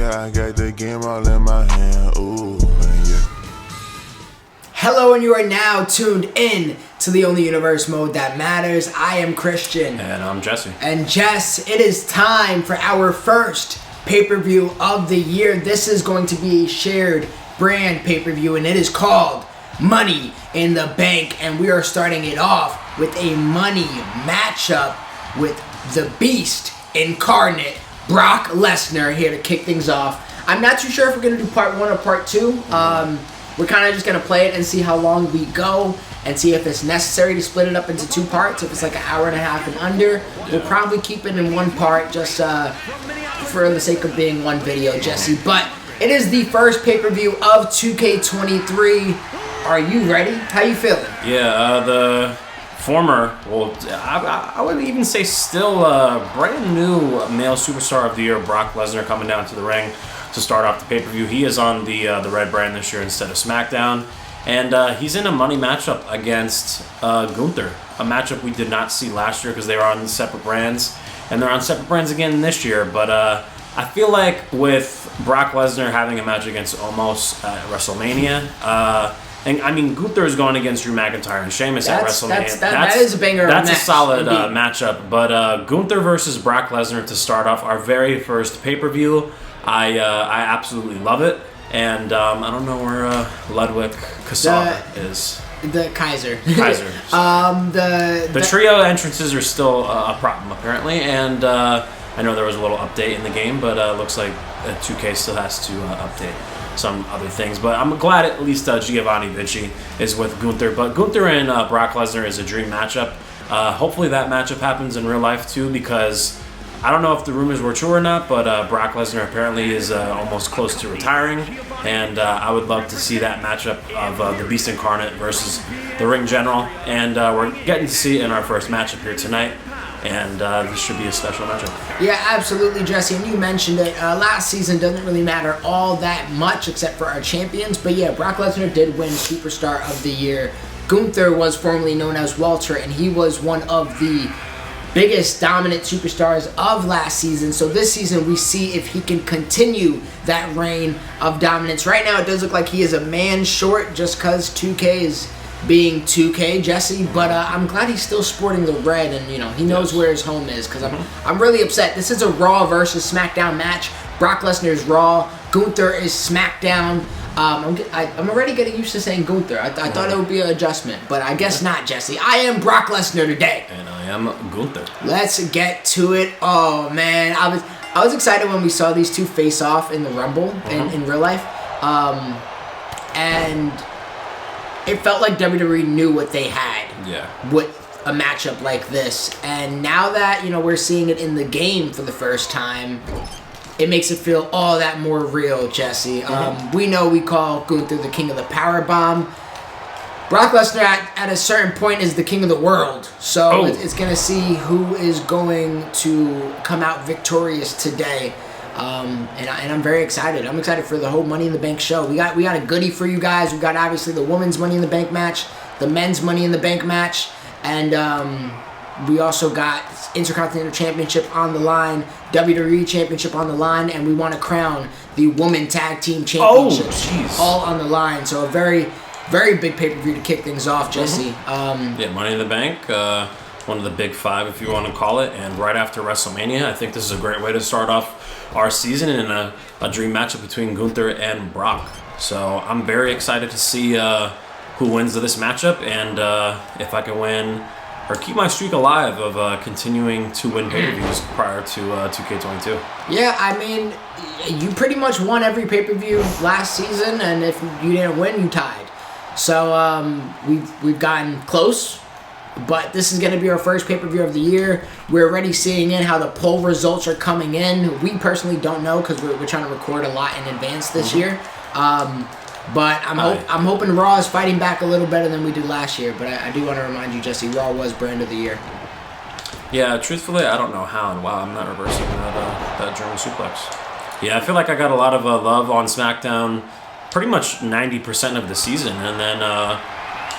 Yeah, I got the game all in my hand. Ooh, yeah. Hello, and you are now tuned in to the only universe mode that matters. I am Christian. And I'm Jesse. And Jess, it is time for our first pay-per-view of the year. This is going to be a shared brand pay-per-view, and it is called Money in the Bank. And we are starting it off with a money matchup with the Beast incarnate, Brock Lesnar, here to kick things off. I'm not too sure if we're going to do part one or part two. We're kind of just going to play it and see how long we go and see if it's necessary to split it up into two parts. If it's like an hour and a half and under, we'll probably keep it in one part just for the sake of being one video, Jesse. But it is the first pay-per-view of 2K23. Are you ready? How you feeling? Yeah, the former, well, I would even say still brand new male superstar of the year, Brock Lesnar, coming down to the ring to start off the pay-per-view. He is on the red brand this year instead of SmackDown, and he's in a money matchup against Gunther, a matchup we did not see last year because they were on separate brands, and they're on separate brands again this year. But I feel like with Brock Lesnar having a match against Omos at WrestleMania, and I mean, Gunther is going against Drew McIntyre and Sheamus at WrestleMania. That is a banger. That's match, a solid matchup. But Gunther versus Brock Lesnar to start off our very first pay-per-view. I absolutely love it. And I don't know where Ludwig Kazar is. The Kaiser. The trio entrances are still a problem, apparently. And I know there was a little update in the game, but looks like 2K still has to update some other things, but I'm glad at least Giovanni Vinci is with Gunther. But Gunther and Brock Lesnar is a dream matchup. Hopefully that matchup happens in real life too, because I don't know if the rumors were true or not, but Brock Lesnar apparently is almost close to retiring, and I would love to see that matchup of the Beast Incarnate versus the Ring General, and we're getting to see it in our first matchup here tonight. And this should be a special matchup. Yeah, absolutely, Jesse. And you mentioned it. Last season doesn't really matter all that much except for our champions. But yeah, Brock Lesnar did win Superstar of the Year. Gunther was formerly known as Walter, and he was one of the biggest dominant superstars of last season. So this season, we see if he can continue that reign of dominance. Right now, it does look like he is a man short just because 2K is being 2K, Jesse, but I'm glad he's still sporting the red, and you know he knows where his home is, because I'm really upset. This is a Raw versus SmackDown match. Brock Lesnar is Raw, Gunther is SmackDown. I'm already getting used to saying Gunther. I thought it would be an adjustment, but I guess not, Jesse. I am Brock Lesnar today, and I am Gunther. Let's get to it. Oh man, I was excited when we saw these two face off in the Rumble in real life, and it felt like WWE knew what they had with a matchup like this. And now that, you know, we're seeing it in the game for the first time, it makes it feel all that more real, Jesse. We know we call Gunther the king of the powerbomb. Brock Lesnar at a certain point is the king of the world. So it's going to see who is going to come out victorious today. And I'm very excited. I'm excited for the whole Money in the Bank show. We got a goodie for you guys. We got obviously the women's Money in the Bank match, the men's Money in the Bank match, and we also got Intercontinental Championship on the line, WWE Championship on the line, and we want to crown the Women Tag Team Championships all on the line. So a very, very big pay-per-view to kick things off, Jesse. Yeah, Money in the Bank. One of the big five, if you want to call it, and right after WrestleMania, I think this is a great way to start off our season in a dream matchup between Gunther and Brock. So I'm very excited to see who wins this matchup, and if I can win or keep my streak alive of continuing to win pay-per-views prior to 2K22. Yeah, I mean, you pretty much won every pay-per-view last season, and if you didn't win, you tied. So we've gotten close. But this is going to be our first pay-per-view of the year. We're already seeing in how the poll results are coming in. We personally don't know because we're trying to record a lot in advance this year. But I'm hoping Raw is fighting back a little better than we did last year. But I do want to remind you, Jesse, Raw was brand of the year. Yeah, truthfully, I don't know how. And wow, I'm not reversing that German suplex. Yeah, I feel like I got a lot of love on SmackDown pretty much 90% of the season. And then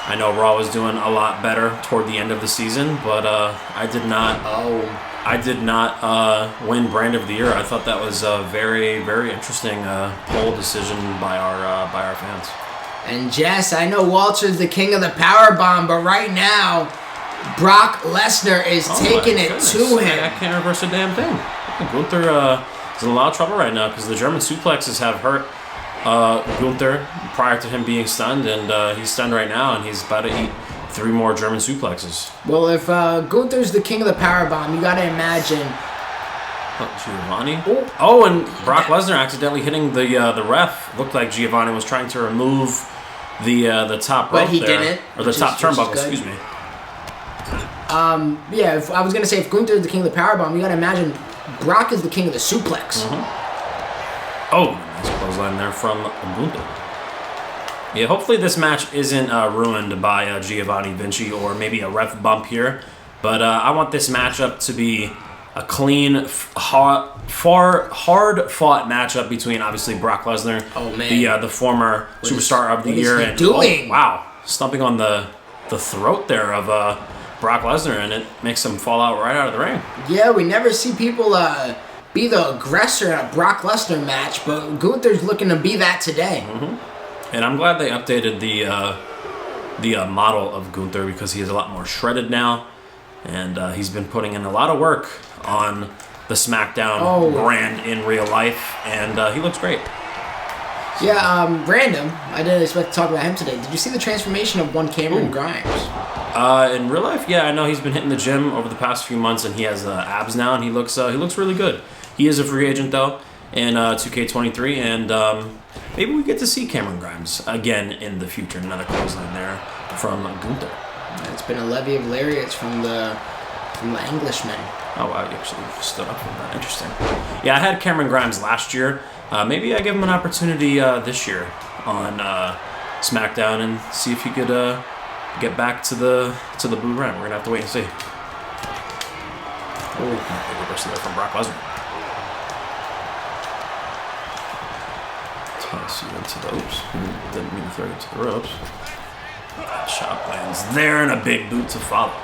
I know Raw was doing a lot better toward the end of the season, but I did not I did not win Brand of the Year. I thought that was a very, very interesting poll decision by our fans. And Jess, I know Walter's the king of the powerbomb, but right now, Brock Lesnar is taking it to him. I can't reverse a damn thing. Gunther is in a lot of trouble right now because the German suplexes have hurt Gunther prior to him being stunned, and he's stunned right now, and he's about to eat 3 more German suplexes. Well, if Gunther's the king of the powerbomb, you got to imagine. Giovanni? Oh, and Brock Lesnar accidentally hitting the ref. Looked like Giovanni was trying to remove the top rope, but he there, didn't, or the top turnbuckle. Excuse me. Yeah, I was gonna say if Gunther is the king of the powerbomb, you got to imagine Brock is the king of the suplex. Oh, nice clothesline there from Gunther. Yeah, hopefully this match isn't ruined by Giovanni Vinci or maybe a ref bump here. But I want this matchup to be a clean, hard-fought matchup between obviously Brock Lesnar, the former superstar of the year, and doing? Oh, wow, stumping on the throat there of Brock Lesnar, and it makes him fall out right out of the ring. Yeah, we never see people be the aggressor in a Brock Lesnar match, but Gunther's looking to be that today. And I'm glad they updated the model of Gunther because he is a lot more shredded now, and he's been putting in a lot of work on the SmackDown brand in real life, and he looks great. Yeah, random. I didn't expect to talk about him today. Did you see the transformation of one Cameron Grimes? In real life, yeah, I know he's been hitting the gym over the past few months, and he has abs now, and he looks really good. He is a free agent though in 2K23, and maybe we get to see Cameron Grimes again in the future. Another clothesline there from Gunther. It's been a levy of lariats from the Englishman. Oh wow, you actually stood up from that. Interesting. Yeah, I had Cameron Grimes last year. Maybe I give him an opportunity this year on SmackDown and see if he could get back to the blue brand. We're gonna have to wait and see. Oh, big reversal there from Brock Lesnar. Toss you into the oops. Didn't mean to throw you to the ropes. Chop lands there and a big boot to follow.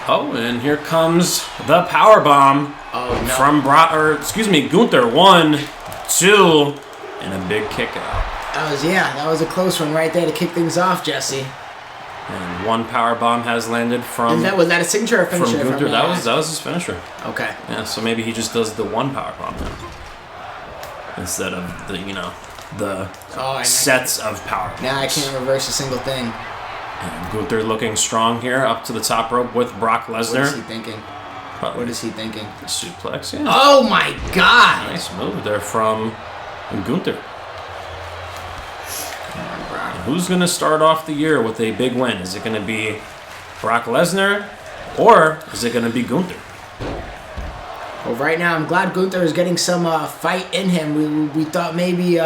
Oh, and here comes the power bomb from Gunther. 1, 2, and a big kick out. That was a close one right there to kick things off, Jesse. And one power bomb has landed from. Was that a signature or finisher? From Gunther. That was his finisher. Okay. Yeah, so maybe he just does the one power bomb now instead of the sets of power bombs. Now I can't reverse a single thing. And Gunther looking strong here up to the top rope with Brock Lesnar. What is he thinking? What is he thinking? The suplex, yeah. Oh my God! Nice move there from Gunther. Who's going to start off the year with a big win? Is it going to be Brock Lesnar or is it going to be Gunther? Well, right now I'm glad Gunther is getting some fight in him. We thought maybe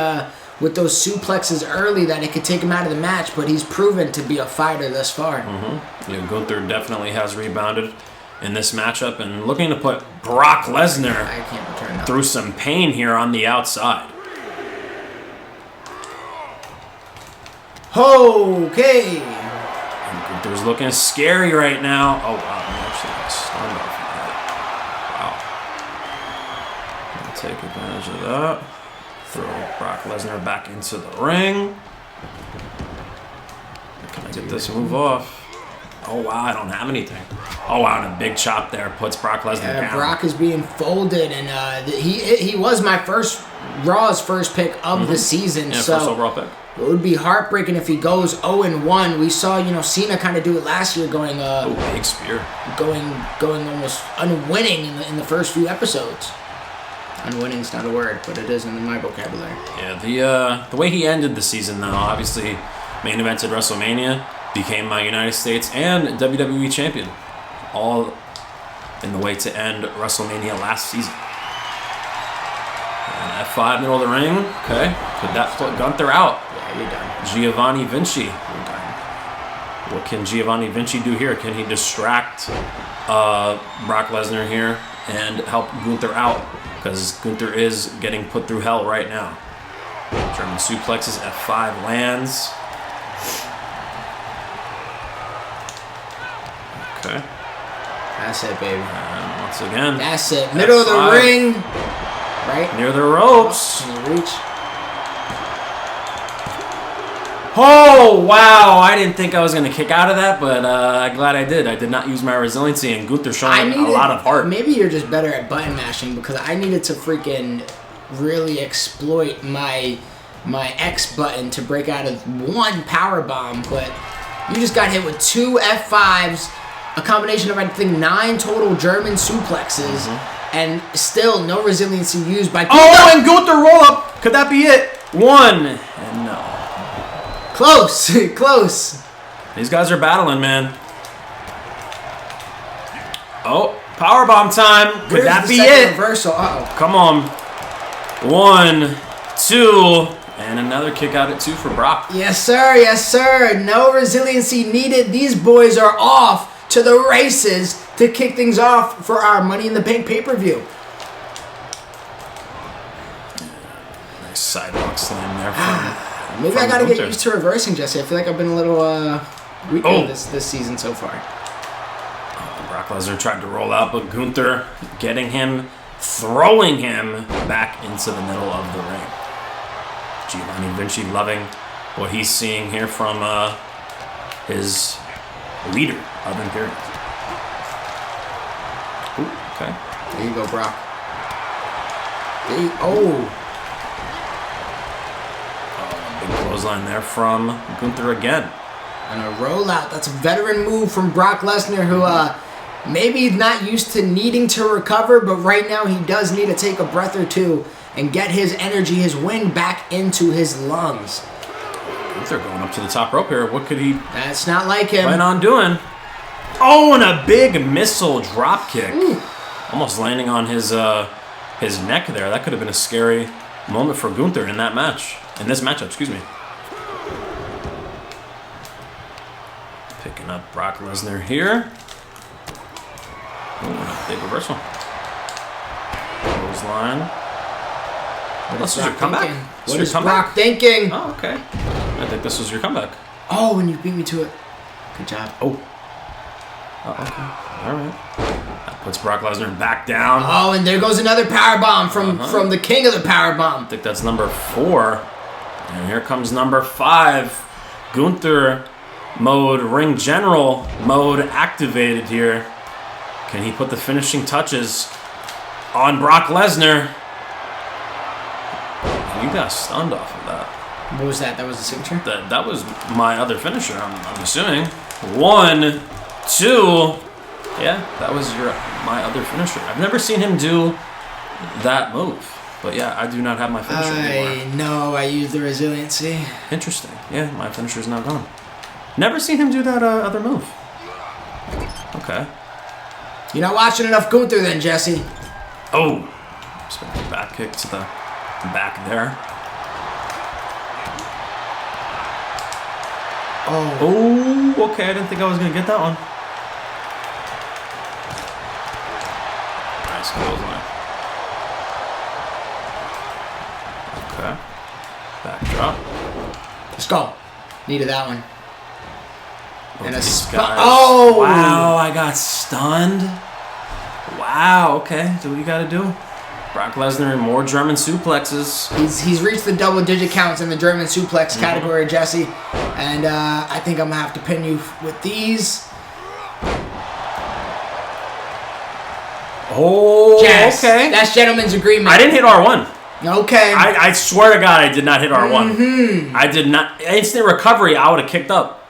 with those suplexes early that it could take him out of the match, but he's proven to be a fighter thus far. Yeah, Gunther definitely has rebounded in this matchup and looking to put Brock Lesnar through some pain here on the outside. Okay. And Gunther's looking scary right now. Oh, wow. He actually got stunned off of that. Wow. I'll take advantage of that. Throw Brock Lesnar back into the ring. Can I get this move off? Oh, wow. I don't have anything. Oh, wow. And a big chop there puts Brock Lesnar down. Brock is being folded, and he was my Raw's first pick of the season. Yeah, so first overall pick. It would be heartbreaking if he goes 0-1. We saw, Cena kind of do it last year, going big spear, going almost unwinning in the first few episodes. Unwinning is not a word, but it is in my vocabulary. Yeah, the way he ended the season, though, obviously main evented WrestleMania, became United States and WWE champion, all in the way to end WrestleMania last season. And F5 middle of the ring. Okay, could that put Gunther out? Yeah, you're done. Giovanni Vinci. You're done. What can Giovanni Vinci do here? Can he distract Brock Lesnar here and help Gunther out? Because Gunther is getting put through hell right now. German suplexes, F5 lands. Okay. That's it, baby. And once again. That's it. Middle of the ring. Right? Near the ropes. Can you reach? Oh, wow. I didn't think I was going to kick out of that, but I'm glad I did. I did not use my resiliency, and Gunther showing a lot of heart. Maybe you're just better at button mashing, because I needed to freaking really exploit my X button to break out of one power bomb, but you just got hit with 2 F5s, a combination of, I think, 9 total German suplexes, and still no resiliency used by Gunther. Oh, and Gunther roll up. Could that be it? 1. And no. Close. Close. These guys are battling, man. Oh, powerbomb time. Could that be it? Reversal. Uh-oh. Come on. 1, 2, and another kick out at 2 for Brock. Yes, sir. Yes, sir. No resiliency needed. These boys are off to the races to kick things off for our Money in the Bank pay-per-view. Nice sidewalk slam there from Maybe I gotta get used to reversing, Jesse. I feel like I've been a little weak this season so far. Brock Lesnar tried to roll out, but Gunther getting him, throwing him back into the middle of the ring. Giovanni Vinci loving what he's seeing here from his leader of Imperium. Ooh, okay. There you go, Brock. Big clothesline there from Gunther again. And a rollout. That's a veteran move from Brock Lesnar, who maybe not used to needing to recover, but right now he does need to take a breath or two and get his energy, his wind back into his lungs. Gunther going up to the top rope here. What could he... That's not like him. Plan on doing? Oh, and a big missile drop kick. Ooh. Almost landing on his neck there. That could have been a scary moment for Gunther in that match. In this matchup, excuse me. Picking up Brock Lesnar here. Ooh, big reversal. Clothesline. This is your comeback? What is Brock thinking? Oh, okay. I think this was your comeback. Oh, and you beat me to it. Good job. Oh, okay. All right. That puts Brock Lesnar back down. Oh, and there goes another powerbomb from the king of the powerbomb. I think that's number 4. And here comes number 5. Gunther mode, ring general mode activated here. Can he put the finishing touches on Brock Lesnar? You got stunned off of that. What was that? That was the signature? That was my other finisher, I'm assuming. 1, 2. Yeah, that was my other finisher. I've never seen him do that move. But yeah, I do not have my finisher anymore. I know, I used the resiliency. Interesting. Yeah, my finisher is now gone. Never seen him do that other move. Okay. You're not watching enough Gunther then, Jesse. Oh. Just got the back kick to the back there. Oh, okay. I didn't think I was going to get that one. Nice clothesline. Okay. Backdrop. Let's go. Needed that one. Both And a guys. Oh! Wow, I got stunned. Wow, okay. Do what you got to do. Brock Lesnar and more German suplexes. He's reached the double-digit counts in the German suplex category, Jesse. And I think I'm going to have to pin you with these. Oh, Jess, okay. That's gentleman's agreement. I didn't hit R1. Okay. I swear to God, I did not hit R1. I did not. Instant recovery, I would have kicked up.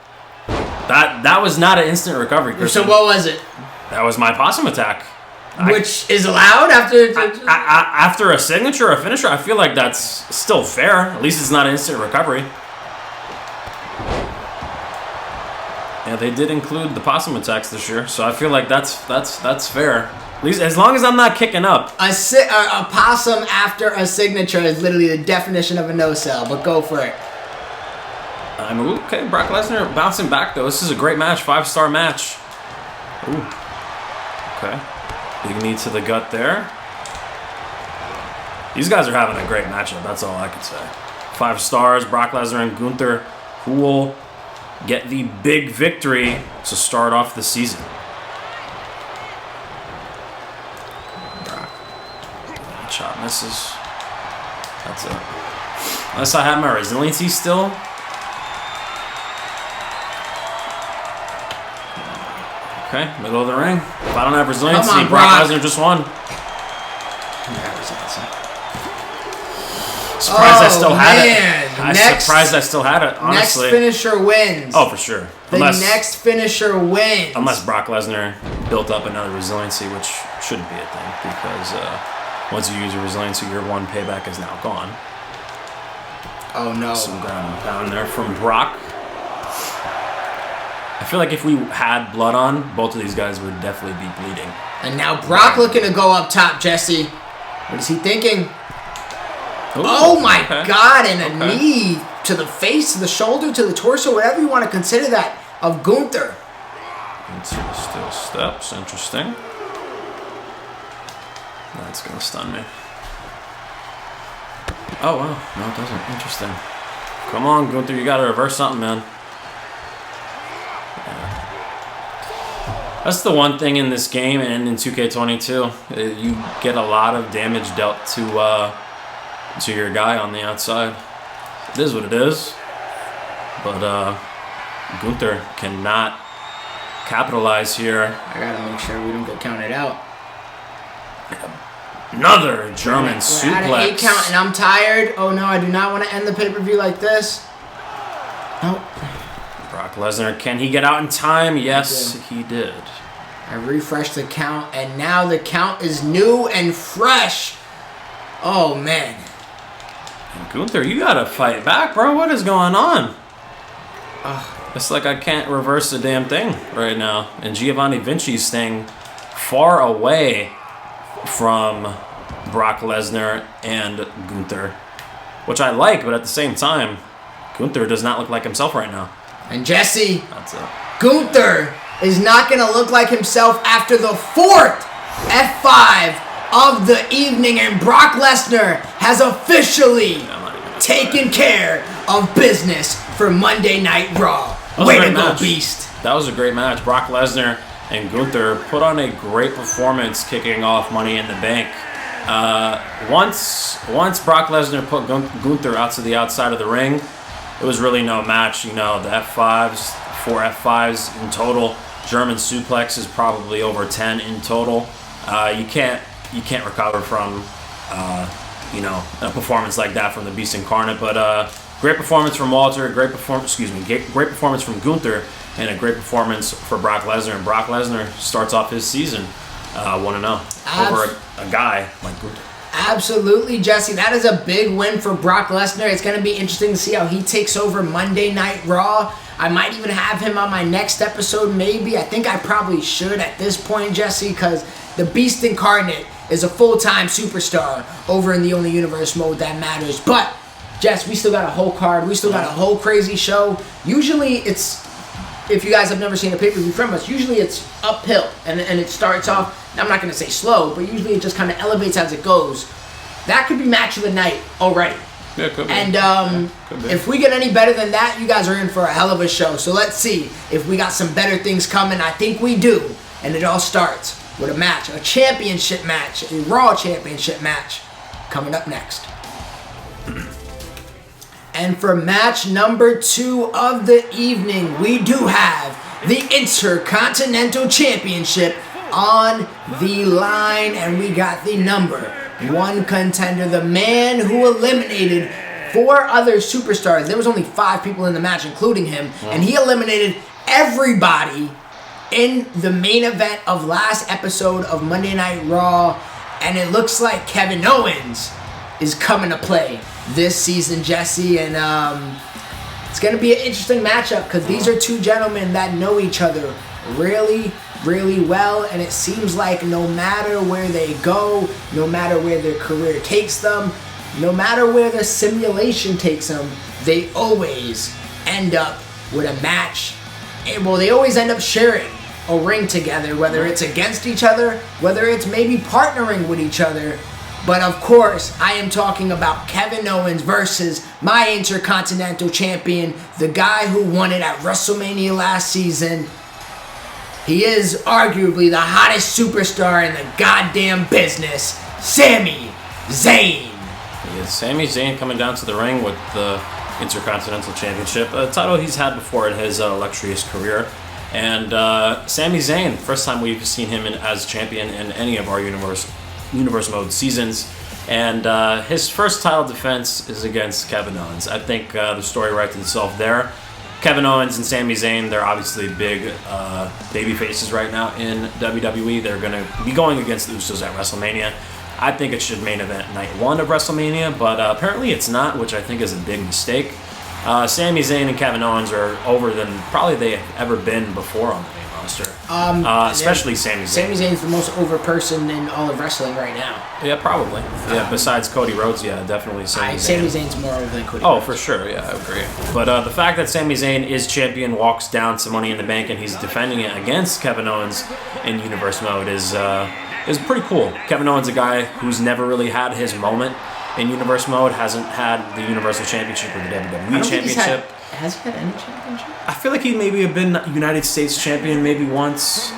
That was not an instant recovery, Christian. So what was it? That was my possum attack. Which is allowed after... After a signature or a finisher, I feel like that's still fair. At least it's not instant recovery. Yeah, they did include the possum attacks this year, so I feel like that's fair. At least as long as I'm not kicking up. A possum after a signature is literally the definition of a no-sell, but go for it. Okay, Brock Lesnar bouncing back, though. This is a great match, 5-star match. Ooh. Okay. Big knee to the gut there. These guys are having a great matchup. That's all I can say. 5 stars, Brock Lesnar and Gunther, who will get the big victory to start off the season. shot misses. That's it. Unless I have my resiliency still. Okay, middle of the ring. If I don't have resiliency, Come on, Brock Lesnar just won. Surprised I still had it. I'm surprised I still had it, honestly. Next finisher wins. Oh, for sure. The next finisher wins. Unless Brock Lesnar built up another resiliency, which shouldn't be a thing, because once you use your resiliency, your one payback is now gone. Oh, no. Some ground and pound there from Brock. I feel like if we had blood on, both of these guys would definitely be bleeding. And now Brock looking to go up top, Jesse. What is he thinking? Ooh, oh my God, and a knee to the face, to the shoulder, to the torso, whatever you want to consider that, of Gunther. Into still steps, interesting. That's going to stun me. Oh, wow. No, it doesn't. Interesting. Come on, Gunther, you got to reverse something, man. That's the one thing in this game and in 2K22. You get a lot of damage dealt to your guy on the outside. It is what it is. But Gunther cannot capitalize here. I gotta make sure we don't get counted out. Another German We're suplex. at an 8 count and I'm tired. Oh no, I do not want to end the pay-per-view like this. Nope. Brock Lesnar, can he get out in time? Yes, he did. I refreshed the count, and now the count is new and fresh. Oh, man. And Gunther, you gotta fight back, bro. What is going on? It's like I can't reverse the damn thing right now. And Giovanni Vinci's staying far away from Brock Lesnar and Gunther, which I like, but at the same time, Gunther does not look like himself right now. And Jesse, that's it. Gunther is not going to look like himself after the 4th F5 of the evening, and Brock Lesnar has officially taken care of business for Monday Night Raw. Way to go, Beast. That was a great match. Brock Lesnar and Gunther put on a great performance kicking off Money in the Bank. Once Brock Lesnar put Gunther out to the outside of the ring, it was really no match. You know, the F5s, 4 F5s in total. German suplex is probably over 10 in total. You can't recover from a performance like that from the Beast Incarnate. But great performance from Walter, great performance from Gunther, and a great performance for Brock Lesnar. And Brock Lesnar starts off his season 1-0 over a guy like Gunther. Absolutely, Jesse. That is a big win for Brock Lesnar. It's going to be interesting to see how he takes over Monday Night Raw. I might even have him on my next episode, maybe. I think I probably should at this point, Jesse, because the Beast Incarnate is a full-time superstar over in the Only Universe mode that matters. But, Jess, we still got a whole card. We still got a whole crazy show. Usually it's, if you guys have never seen a pay-per-view from us, usually it's uphill. And it starts off, I'm not going to say slow, but usually it just kind of elevates as it goes. That could be match of the night already. Yeah, it could be. And if we get any better than that, you guys are in for a hell of a show. So let's see if we got some better things coming. I think we do. And it all starts with a match, a championship match, a Raw championship match coming up next. And for match number 2 of the evening, we do have the Intercontinental Championship on the line. And we got the number 1 contender, the man who eliminated 4 other superstars. There was only 5 people in the match, including him, and he eliminated everybody in the main event of last episode of Monday Night Raw, and it looks like Kevin Owens is coming to play this season, Jesse, and it's going to be an interesting matchup because these are 2 gentlemen that know each other really well, and it seems like no matter where they go, no matter where their career takes them, no matter where their simulation takes them, they always end up with a match. Well, they always end up sharing a ring together, whether it's against each other, whether it's maybe partnering with each other. But of course, I am talking about Kevin Owens versus my Intercontinental Champion, the guy who won it at WrestleMania last season. He is arguably the hottest superstar in the goddamn business, Sami Zayn. Sami Zayn coming down to the ring with the Intercontinental Championship, a title he's had before in his illustrious career. And Sami Zayn, first time we've seen him as champion in any of our Universe Mode seasons. And his first title defense is against Kevin Owens. I think the story writes itself there. Kevin Owens and Sami Zayn, they're obviously big baby faces right now in WWE. They're going to be going against the Usos at WrestleMania. I think it should main event night 1 of WrestleMania, but apparently it's not, which I think is a big mistake. Sami Zayn and Kevin Owens are over than probably they have ever been before on the main roster. Especially Sami Zayn. Sami Zayn's the most over person in all of wrestling right now. Yeah, probably. Yeah, besides Cody Rhodes, yeah, definitely Sami Zayn. Sami Zayn's more over than Cody Rhodes. Oh, for sure, yeah, I agree. But the fact that Sami Zayn is champion, walks down to Money in the Bank, and he's defending it against Kevin Owens in Universe Mode is pretty cool. Kevin Owens, a guy who's never really had his moment in Universe Mode, hasn't had the Universal Championship or the WWE Championship. Has he had any championship? I feel like he maybe have been United States champion maybe once.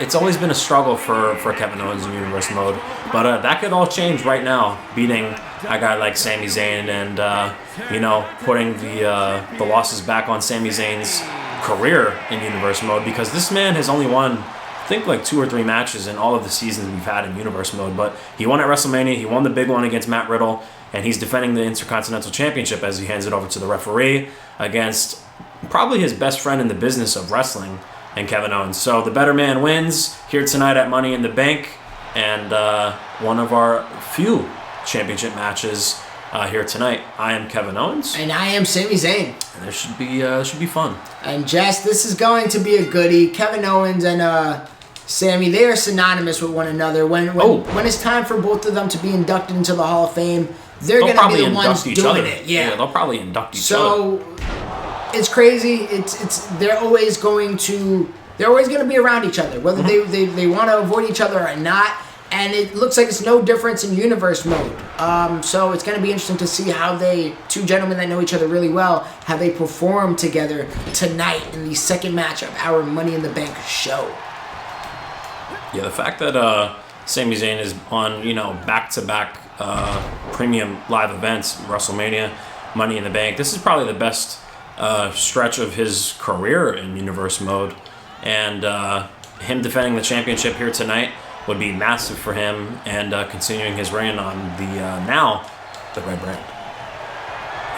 It's always been a struggle for Kevin Owens in Universe Mode, but that could all change right now, beating a guy like Sami Zayn and putting the losses back on Sami Zayn's career in Universe Mode, because this man has only won, I think, like 2 or 3 matches in all of the seasons we've had in Universe Mode. But he won at WrestleMania, he won the big one against Matt Riddle, and he's defending the Intercontinental Championship as he hands it over to the referee against probably his best friend in the business of wrestling, and Kevin Owens. So the better man wins here tonight at Money in the Bank, and one of our few championship matches here tonight. I am Kevin Owens. And I am Sami Zayn. And this should be fun. And Jess, this is going to be a goodie. Kevin Owens and Sami, they are synonymous with one another. When it's time for both of them to be inducted into the Hall of Fame, they're going to be the ones doing it. Yeah, they'll probably induct each other. So it's crazy. They're always going to be around each other, whether they want to avoid each other or not. And it looks like it's no difference in Universe Mode. So it's going to be interesting to see how two gentlemen that know each other really well, how they perform together tonight in the second match of our Money in the Bank show. Yeah, the fact that Sami Zayn is on, back-to-back premium live events, WrestleMania, Money in the Bank, this is probably the best stretch of his career in Universe Mode. And him defending the championship here tonight would be massive for him, and continuing his reign on the Red Brand.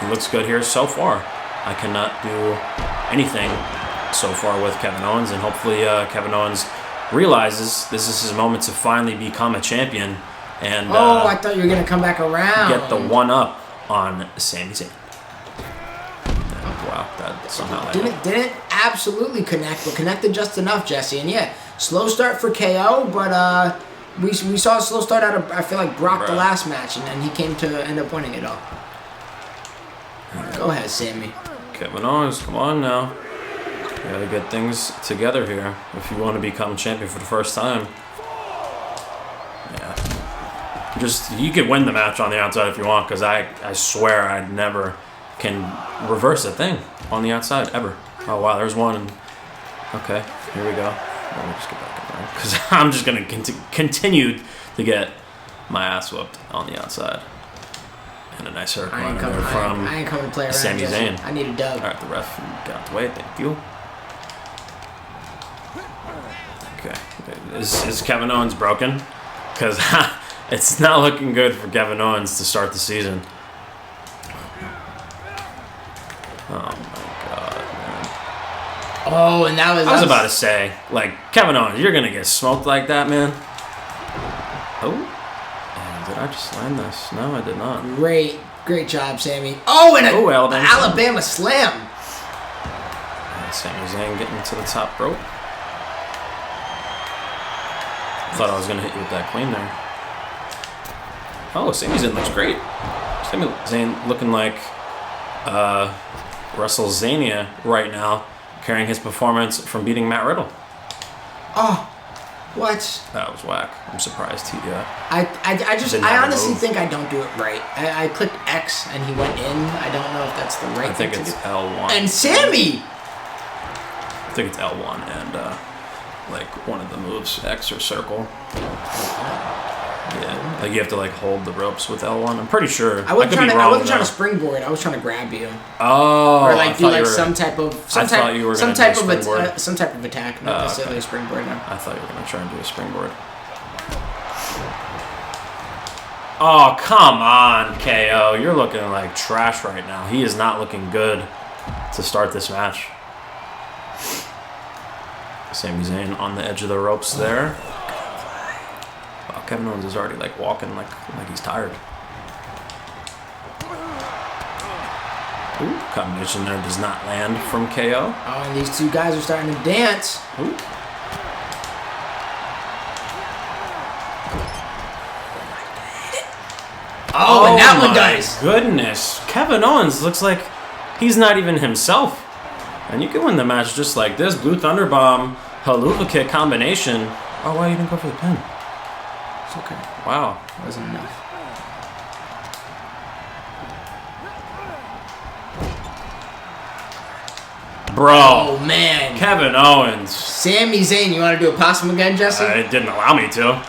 He looks good here so far. I cannot do anything so far with Kevin Owens, and hopefully Kevin Owens realizes this is his moment to finally become a champion. And I thought you were going to come back around. Get the one-up on Sami Zayn. Wow, that somehow didn't absolutely connect, but connected just enough, Jesse. And yeah, slow start for KO, but we saw a slow start out of, I feel like, Brock the last match, and then he came to end up winning it all. Go ahead, Sami. Kevin Owens, come on now. You gotta get things together here if you want to become champion for the first time. Yeah. You could win the match on the outside if you want, because I swear I never can reverse a thing on the outside, ever. Oh, wow, there's one. Okay, here we go. Let me just get back in there, because I'm just going to continue to get my ass whooped on the outside. And a nice hurricane from I ain't coming to play around, Sami Zayn. I need a dub. All right, the ref got out the way. Thank you. Okay. Is Kevin Owens broken? Because it's not looking good for Kevin Owens to start the season. Oh, my God, man. Oh, and that was... I was about to say, Kevin Owens, you're going to get smoked like that, man. Oh. Did I just land this? No, I did not. Great job, Sami. Oh, and an Alabama slam. And Sami Zayn getting to the top rope. Thought I was going to hit you with that clean there. Oh, Sami Zayn looks great. Sami Zayn looking like WrestleZania right now, carrying his performance from beating Matt Riddle. Oh, what? That was whack. I'm surprised he. I honestly think I don't do it right. I clicked X and he went in. I don't know if that's the right thing to do. I think it's L1. And Sami! I think it's L1 and one of the moves, X or circle. Yeah, like you have to like hold the ropes with L1. I'm pretty sure. I wasn't trying to springboard. I was trying to grab you. Oh. Or like do like some type of attack, not necessarily a springboard. No. I thought you were gonna try and do a springboard. Oh, come on, KO. You're looking like trash right now. He is not looking good to start this match. Sami Zayn on the edge of the ropes there. Wow, Kevin Owens is already like walking like he's tired. Ooh, combination there does not land from KO. Oh, and these two guys are starting to dance. Ooh. Oh, and that one does. Goodness. Kevin Owens looks like he's not even himself. And you can win the match just like this. Blue Thunderbomb, Haluva kick combination. Oh, why you didn't go for the pin? It's okay. Wow. Wasn't enough. Bro. Oh, man. Kevin Owens. Sami Zayn, you want to do a possum again, Jesse? It didn't allow me to.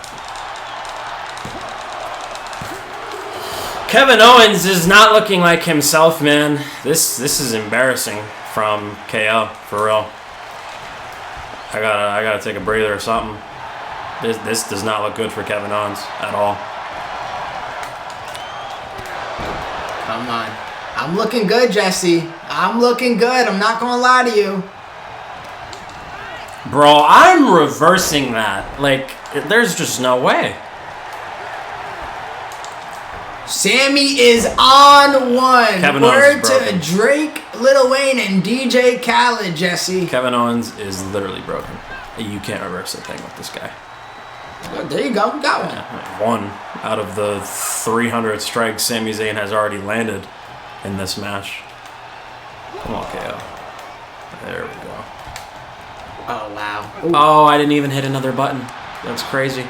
Kevin Owens is not looking like himself, man. This is embarrassing from KO, for real. I gotta take a breather or something. This does not look good for Kevin Owens at all. Come on. I'm looking good, Jesse. I'm looking good. I'm not gonna lie to you. Bro, I'm reversing that. Like, there's just no way. Sammy is on one. Kevin Word Owens is to Drake, Lil Wayne, and DJ Khaled, Jesse. Kevin Owens is literally broken. You can't reverse a thing with this guy. There you go. Got one. Yeah, one out of the 300 strikes Sami Zayn has already landed in this match. Come on, KO. There we go. Oh, wow. Ooh. Oh, I didn't even hit another button. That's crazy.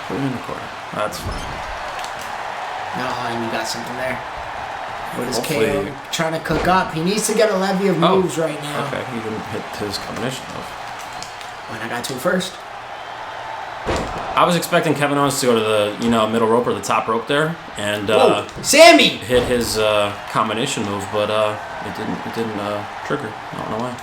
Put him in the corner. That's fine. No, and you got something there. What is Hopefully. KO trying to cook up? He needs to get a levy of moves right now. Okay, he didn't hit his combination though. When I got to it first. I was expecting Kevin Owens to go to the middle rope or the top rope there and Sammy hit his combination move, but it didn't trigger. I don't know why.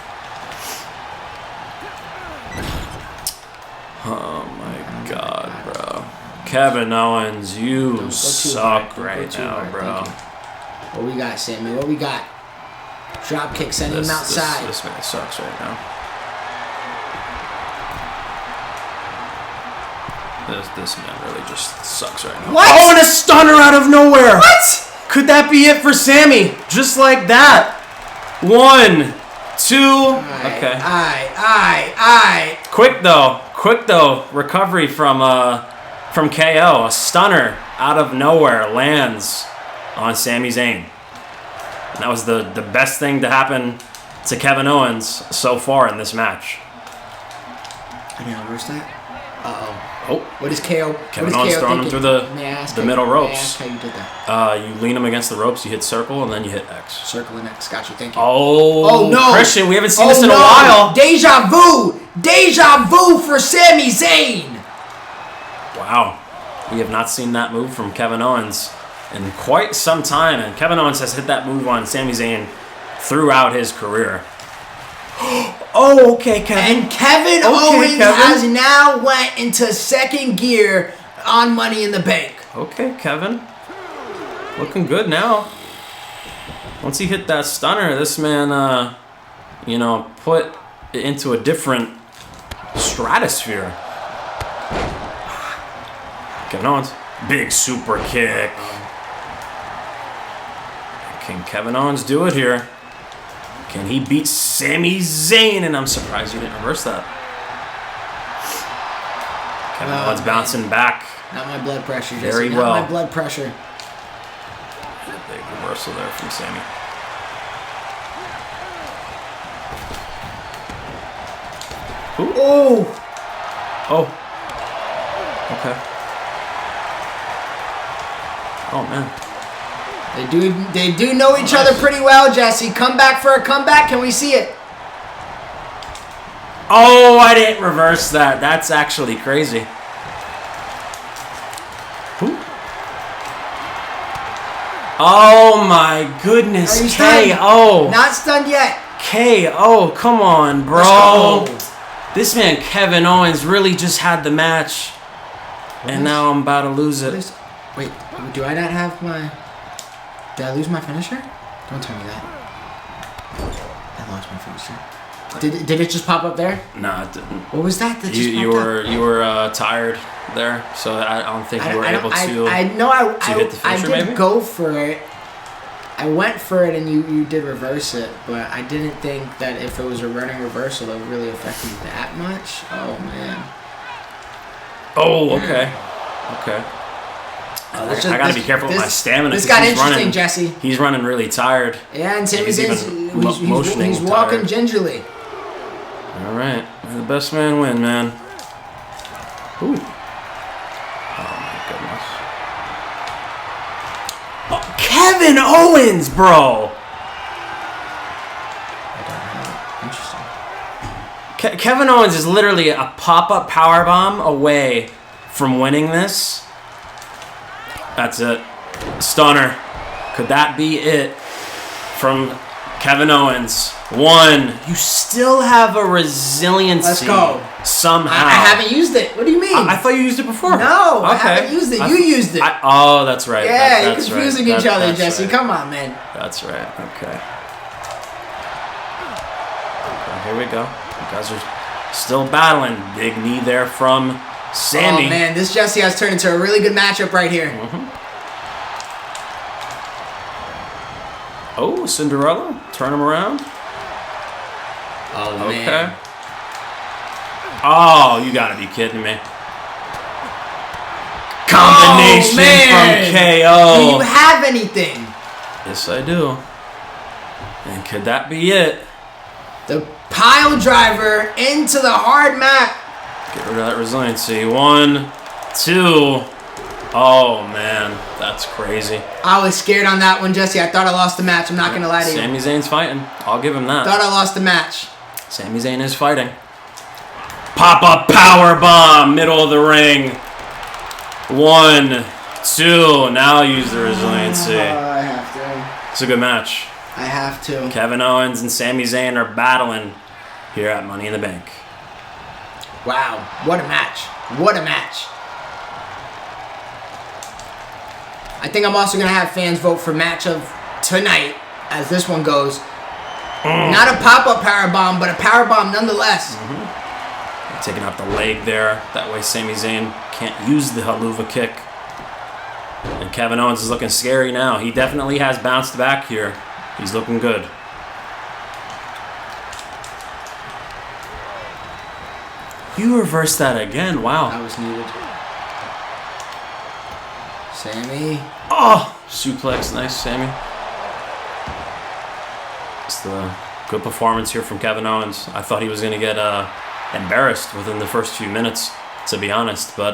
Oh my God, bro. Kevin Owens, you suck right now, bro. What we got, Sammy? What we got? Drop kick, sending him outside. This man sucks right now. This man really just sucks right now. What? Oh, and a stunner out of nowhere. What? Could that be it for Sami? Just like that. 1, 2. Okay. Aye. Quick though. Recovery from KO. A stunner out of nowhere lands on Sami Zayn. And that was the best thing to happen to Kevin Owens so far in this match. I didn't reverse that. Uh-oh. Oh. What is KO? Kevin Owens throwing him through the middle ropes. May I ask how you did that? You lean him against the ropes, you hit circle, and then you hit X. Circle and X. Got you. Thank you. Oh no. Christian, we haven't seen this in a while. Deja vu for Sami Zayn. Wow. We have not seen that move from Kevin Owens in quite some time, and Kevin Owens has hit that move on Sami Zayn throughout his career. Oh, okay, Kevin. And Kevin Owens has now went into second gear on Money in the Bank. Okay, Kevin. Looking good now. Once he hit that stunner, this man, put it into a different stratosphere. Kevin Owens. Big super kick. Can Kevin Owens do it here? Can he beat Sami Zayn? And I'm surprised you didn't reverse that. Kevin Owens bouncing back. Not my blood pressure, Jesse. Very well. Not my blood pressure. A big reversal there from Sami. Ooh. Oh. Okay. Oh, man. They do know each other pretty well, Jesse. Come back for a comeback. Can we see it? Oh, I didn't reverse that. That's actually crazy. Who? Oh my goodness. KO. Not stunned yet. KO. Come on, bro. This man, Kevin Owens, really just had the match. And now I'm about to lose it. Wait, do I not have my... Did I lose my finisher? Don't tell me that. I lost my finisher. Did it just pop up there? No, it didn't. What was that? You were tired there, so I don't think you were able to. I know I hit the finisher, I did maybe? go for it. I went for it and you did reverse it, but I didn't think that if it was a running reversal, it would really affect me that much. Oh man. Oh, okay. Okay. I gotta be careful with my stamina. This got interesting, Jesse. He's running really tired. Yeah, and Sami Zayn's he's walking gingerly. All right, the best man win, man. Ooh. Oh my goodness. Oh, Kevin Owens, bro. I don't know. Interesting. Kevin Owens is literally a pop-up powerbomb away from winning this. That's it. Stunner. Could that be it from Kevin Owens? One. You still have a resiliency. Let's go. Somehow. I haven't used it. What do you mean? I thought you used it before. No, okay. I haven't used it. You used it. Oh, that's right. Yeah, that's you're confusing right. each other, that's Jesse. Right. Come on, man. That's right. Okay. Here we go. You guys are still battling. Big knee there from Sami. Oh, man. This Jesse has turned into a really good matchup right here. Mm-hmm. Oh, Cinderella. Turn him around. Oh, okay. man. Oh, you gotta be kidding me. Combination from KO. Do you have anything? Yes, I do. And could that be it? The pile driver into the hard mat. Get rid of that resiliency. 1, 2. Oh, man. That's crazy. I was scared on that one, Jesse. I thought I lost the match. I'm not going to lie to you. Sami Zayn's fighting. I'll give him that. Thought I lost the match. Sami Zayn is fighting. Pop-up power bomb. Middle of the ring. 1, 2. Now use the resiliency. I have to. It's a good match. I have to. Kevin Owens and Sami Zayn are battling here at Money in the Bank. Wow. What a match. What a match. I think I'm also going to have fans vote for match of tonight as this one goes. Not a pop-up powerbomb, but a powerbomb nonetheless. Mm-hmm. Taking out the leg there. That way Sami Zayn can't use the haluva kick. And Kevin Owens is looking scary now. He definitely has bounced back here. He's looking good. You reversed that again. Wow. That was needed. Sami. Oh! Suplex. Nice, Sami. It's the good performance here from Kevin Owens. I thought he was going to get embarrassed within the first few minutes, to be honest. But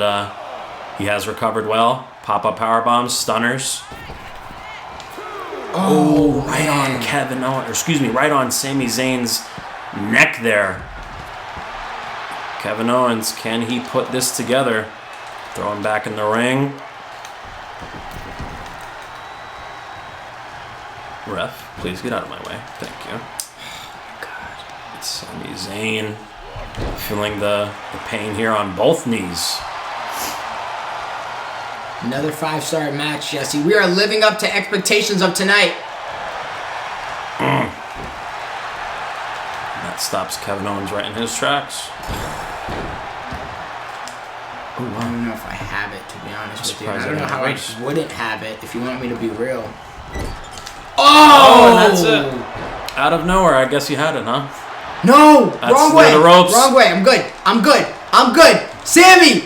he has recovered well. Pop-up powerbombs, stunners. Oh, right on Kevin Owens. Or excuse me, right on Sami Zayn's neck there. Kevin Owens, can he put this together? Throw him back in the ring. Ref, please get out of my way. Thank you. God. It's Sami Zayn feeling the pain here on both knees. Another 5-star match, Jesse. We are living up to expectations of tonight. That stops Kevin Owens right in his tracks. I don't know if I have it, to be honest with you. I don't know how I wouldn't have it if you want me to be real. Oh, and that's it. Out of nowhere, I guess you had it, huh? No, That's wrong way. The ropes. Wrong way. I'm good. I'm good. I'm good. Sami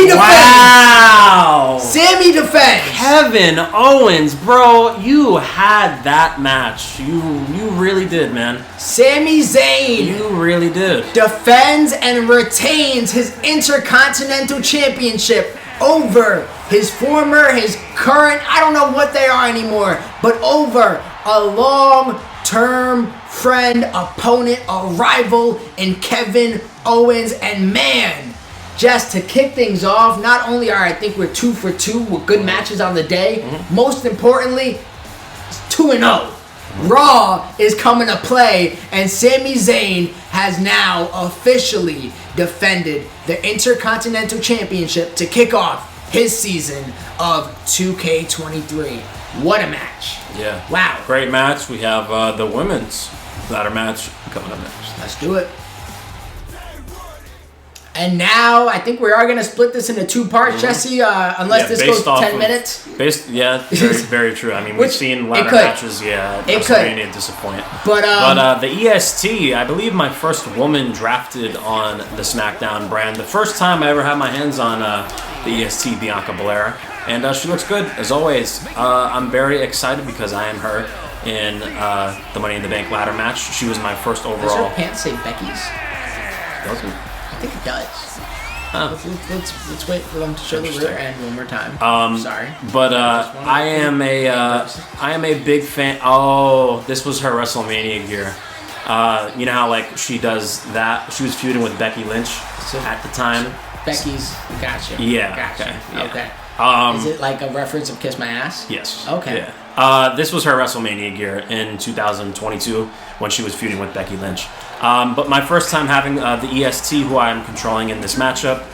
defends. Wow. Sami defends. Kevin Owens, bro, you had that match. You really did, man. Sami Zayn. You really did. Defends and retains his Intercontinental Championship over his former, his current, I don't know what they are anymore, but over a long long-term friend, opponent, a rival in Kevin Owens. And man, just to kick things off, not only are I think we're 2 for 2 with good matches on the day, most importantly, 2-0. Raw is coming to play, and Sami Zayn has now officially defended the Intercontinental Championship to kick off his season of 2K23. What a match. Yeah. Wow. Great match. We have the women's ladder match coming up next. Let's do it. And now, I think we are going to split this into 2 parts, Jesse, unless this goes 10 minutes. Very, very true. I mean, we've seen ladder matches, WrestleMania disappoint. But the EST, I believe my first woman drafted on the SmackDown brand. The first time I ever had my hands on the EST, Bianca Belair. And she looks good, as always. I'm very excited because I am her in the Money in the Bank ladder match. She was my first overall. Does her pants say Becky's? Doesn't. I think it does. Oh. Let's wait for them to show the rear end one more time. Sorry, but I am a big fan. Oh, this was her WrestleMania gear. You know how like she does that? She was feuding with Becky Lynch at the time. Becky's, gotcha. Yeah. Gotcha. Okay. Yeah. Okay. Is it like a reference of Kiss My Ass? Yes. Okay. Yeah. This was her WrestleMania gear in 2022 when she was feuding with Becky Lynch. But my first time having the EST, who I'm controlling in this matchup,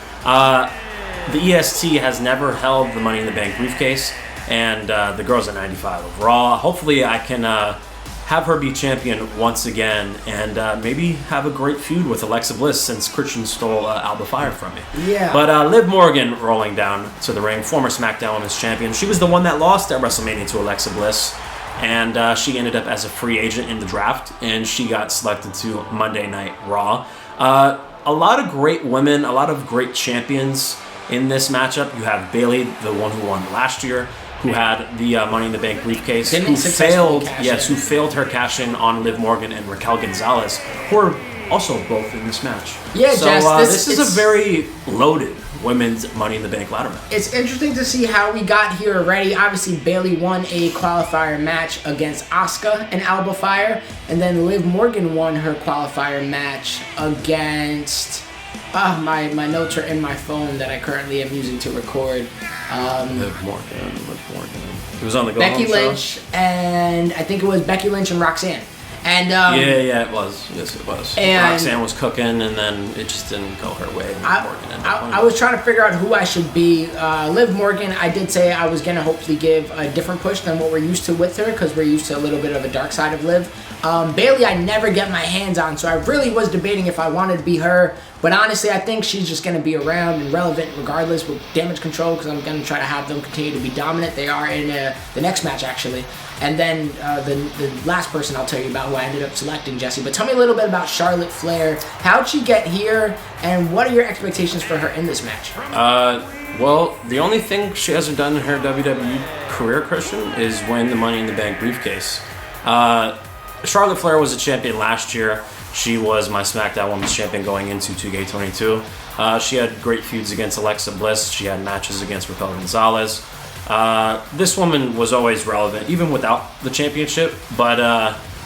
the EST has never held the Money in the Bank briefcase, and the girl's at 95 overall. Hopefully I can have her be champion once again and maybe have a great feud with Alexa Bliss since Christian stole Alba Fire from me. Yeah. But Liv Morgan rolling down to the ring, former SmackDown Women's Champion. She was the one that lost at WrestleMania to Alexa Bliss. And she ended up as a free agent in the draft, and she got selected to Monday Night Raw. A lot of great women, a lot of great champions in this matchup. You have Bayley, the one who won last year, who had the Money in the Bank briefcase, who failed her cash-in on Liv Morgan and Raquel Gonzalez, who are also both in this match. Yeah, so Jess, this is a very loaded women's Money in the Bank ladder match. It's interesting to see how we got here already. Obviously, Bayley won a qualifier match against Asuka and Alba Fire, and then Liv Morgan won her qualifier match against... my notes are in my phone that I currently am using to record. Liv Morgan. It was on the Go Becky Home Lynch, show? And I think it was Becky Lynch and Roxanne. And yeah, it was. Yes, it was. And Roxanne was cooking, and then it just didn't go her way. I was trying to figure out who I should be. Liv Morgan, I did say I was going to hopefully give a different push than what we're used to with her, because we're used to a little bit of a dark side of Liv. Bayley, I never get my hands on, so I really was debating if I wanted to be her. But honestly, I think she's just going to be around and relevant regardless with Damage Control, because I'm going to try to have them continue to be dominant. They are in the next match, actually. And then the last person I'll tell you about who I ended up selecting, Jesse. But tell me a little bit about Charlotte Flair. How'd she get here, and what are your expectations for her in this match? Well, the only thing she hasn't done in her WWE career, Christian, is win the Money in the Bank briefcase. Charlotte Flair was a champion last year. She was my SmackDown Women's Champion going into 2K22. She had great feuds against Alexa Bliss. She had matches against Raquel Gonzalez. This woman was always relevant, even without the championship. But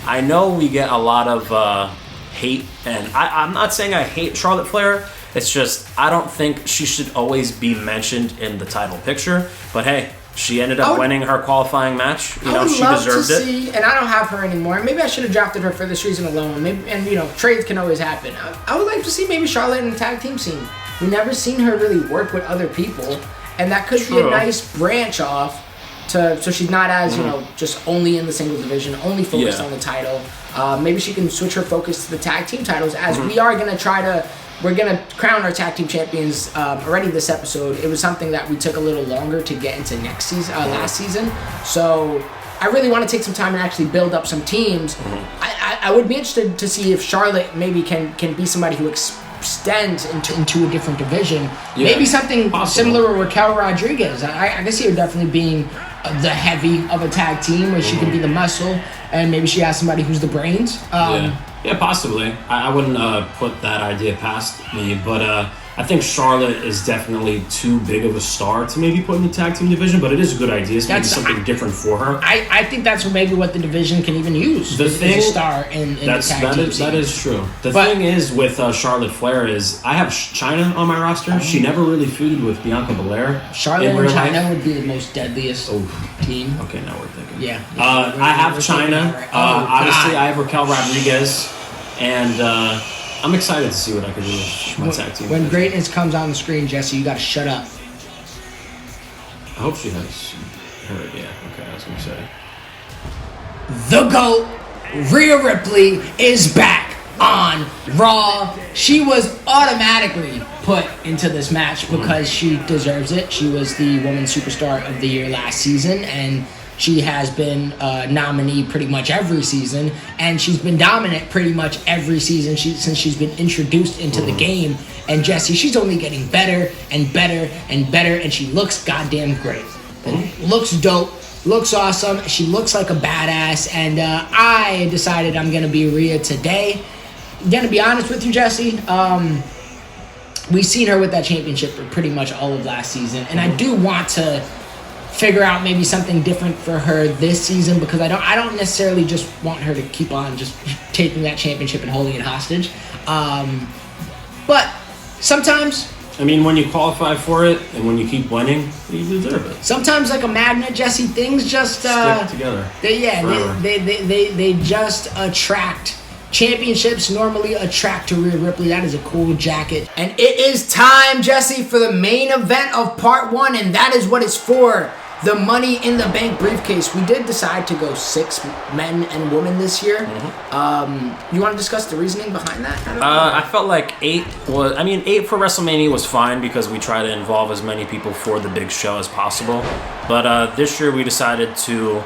I know we get a lot of hate, and I'm not saying I hate Charlotte Flair. It's just I don't think she should always be mentioned in the title picture. But hey, she ended up winning her qualifying match. You know, she deserved it. And I don't have her anymore. Maybe I should have drafted her for this reason alone. Maybe, and you know, trades can always happen. I would like to see maybe Charlotte in the tag team scene. We've never seen her really work with other people, and that could be a nice branch off. So she's not as you know just only in the singles division, only focused on the title. Maybe she can switch her focus to the tag team titles, as we are gonna try to. We're going to crown our tag team champions already this episode. It was something that we took a little longer to get into next season, last season. So I really want to take some time and actually build up some teams. I would be interested to see if Charlotte maybe can be somebody who extends into a different division. Yeah, maybe something similar to Raquel Rodriguez. I can see her definitely being the heavy of a tag team where she can be the muscle, and maybe she has somebody who's the brains. Yeah, possibly. I wouldn't put that idea past me, but I think Charlotte is definitely too big of a star to maybe put in the tag team division, but it is a good idea. It's maybe something different for her. I think that's maybe what the division can even use. The thing, is a star in the tag team scene. That is true. The thing is with Charlotte Flair is I have Chyna on my roster. She never really feuded with Bianca Belair. Charlotte and Chyna would be the most deadliest team. Okay, now we're thinking. Yeah. I have Chyna. Obviously, I have Raquel Rodriguez, and I'm excited to see what I can do with my tag team. When greatness comes on the screen, Jesse, you got to shut up. I hope she has heard. Yeah. Okay, I was gonna say. The GOAT, Rhea Ripley, is back on Raw. She was automatically put into this match because she deserves it. She was the Women's Superstar of the Year last season, and she has been a nominee pretty much every season, and she's been dominant pretty much every season since she's been introduced into the game. And Jesse, she's only getting better and better and better, and she looks goddamn great. Looks dope. Looks awesome. She looks like a badass, and I decided I'm going to be Rhea today. I'm going to be honest with you, Jesse. We've seen her with that championship for pretty much all of last season, and I do want to figure out maybe something different for her this season because I don't necessarily just want her to keep on just taking that championship and holding it hostage. But sometimes, I mean, when you qualify for it and when you keep winning, you deserve it. Sometimes, like a magnet, Jesse, things just stick together. They just attract. Championships normally attract to Rhea Ripley. That is a cool jacket. And it is time, Jesse, for the main event of part 1, and that is what it's for. The Money in the Bank briefcase. We did decide to go 6 men and women this year. You want to discuss the reasoning behind that? I felt like 8 was... I mean, 8 for WrestleMania was fine because we try to involve as many people for the big show as possible. But this year we decided to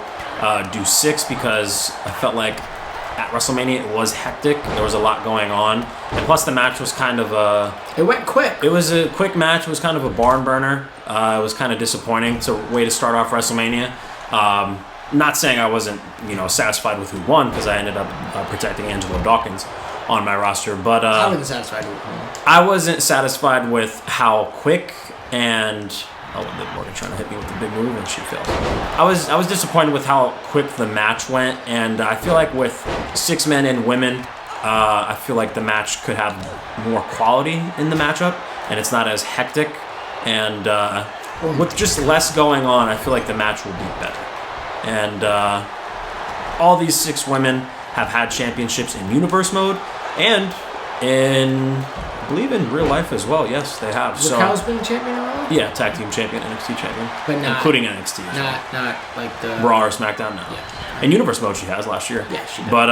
do 6 because I felt like at WrestleMania it was hectic. There was a lot going on. And plus the match was kind of a... It went quick. It was a quick match. It was kind of a barn burner. It was kind of disappointing. It's a way to start off WrestleMania. Not saying I wasn't, satisfied with who won because I ended up protecting Angelo Dawkins on my roster. But I wasn't satisfied with who. I wasn't satisfied with how quick and... Oh, Liv Morgan trying to hit me with the big move and she failed. I was disappointed with how quick the match went, and I feel like with 6 men and women, I feel like the match could have more quality in the matchup, and it's not as hectic. And with just less going on, I feel like the match will be better. And all these 6 women have had championships in universe mode and in... I believe in real life as well. Yes, they have. Raquel's been champion in real life? Yeah, tag team champion, NXT champion, but not, including NXT. Not like the Raw or SmackDown. No. Yeah. In universe mode, she has last year. Yeah, she did. But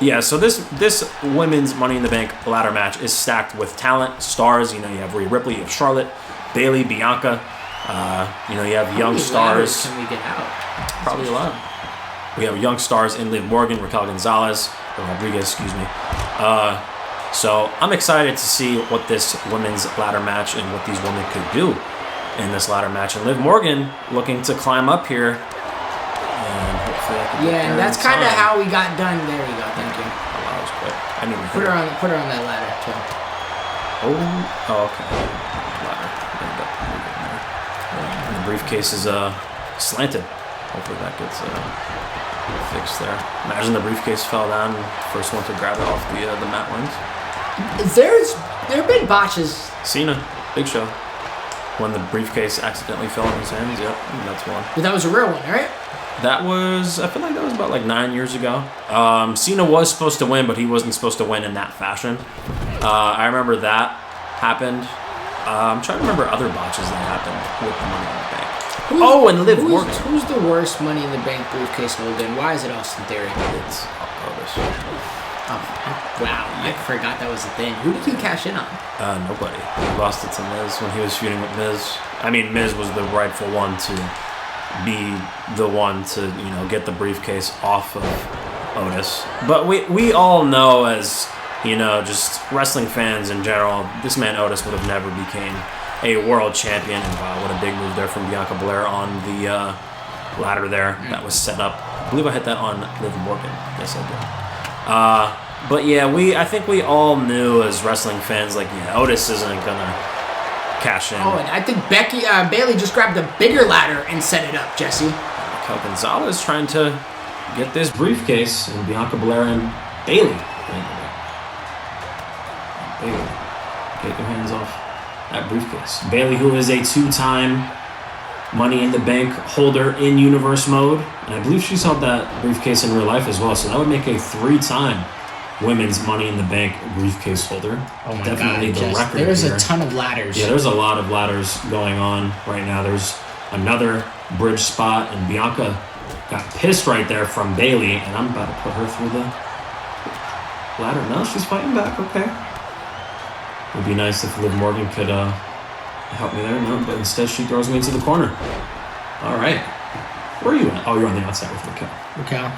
yeah. So this women's Money in the Bank ladder match is stacked with talent, stars. You have Rhea Ripley, you have Charlotte, Bayley, Bianca. You have young stars. Can we get out? Probably a lot. We have young stars in Liv Morgan, Raquel Rodriguez, excuse me. So I'm excited to see what this women's ladder match and what these women could do in this ladder match. And Liv Morgan looking to climb up here. And hopefully I can get and that's kind of how we got done. There you go. Thank you. Oh, that was quick. I didn't even put her on that ladder too. Oh, okay. Ladder. And the briefcase is slanted. Hopefully that gets fixed there. Imagine the briefcase fell down. First one to grab it off the mat wins. There have been botches. Cena, Big Show, when the briefcase accidentally fell in his hands. Yep, that's one. But that was a real one, right? That was, I feel like that was about 9 years ago. Cena was supposed to win, but he wasn't supposed to win in that fashion. I remember that happened. I'm trying to remember other botches that happened with the Money in the Bank. And Liv Morgan. Who's the worst Money in the Bank briefcase holder? Why is it Austin Theory? It's Otis. Oh, wow. I forgot that was a thing. Who did he cash in on? Nobody. He lost it to Miz when he was feuding with Miz. I mean, Miz was the rightful one to be the one to, get the briefcase off of Otis. But we all know as, just wrestling fans in general, this man Otis would have never became a world champion. And wow, what a big move there from Bianca Belair on the ladder there. That was set up. I believe I hit that on Liv Morgan. Yes, I did. But yeah, I think we all knew as wrestling fans, like, yeah, Otis isn't gonna cash in. Oh, and I think Bayley just grabbed a bigger ladder and set it up, Jesse. Raquel Gonzalez trying to get this briefcase, and Bianca Belair and Bayley. Bayley, get your hands off that briefcase. Bayley, who is a 2-time Money in the Bank holder in universe mode, and I believe she's held that briefcase in real life as well, so that would make a 3-time women's Money in the Bank briefcase holder. Oh my Definitely God, the record. There's here. a ton of ladders. Yeah, there's a lot of ladders going on right now. There's another bridge spot, and Bianca got pissed right there from Bayley, and I'm about to put her through the ladder. No, she's fighting back. Okay. It would be nice if Liv Morgan could help me there. No, but instead she throws me into the corner. All right. Where are you at? Oh, you're on the outside with Raquel.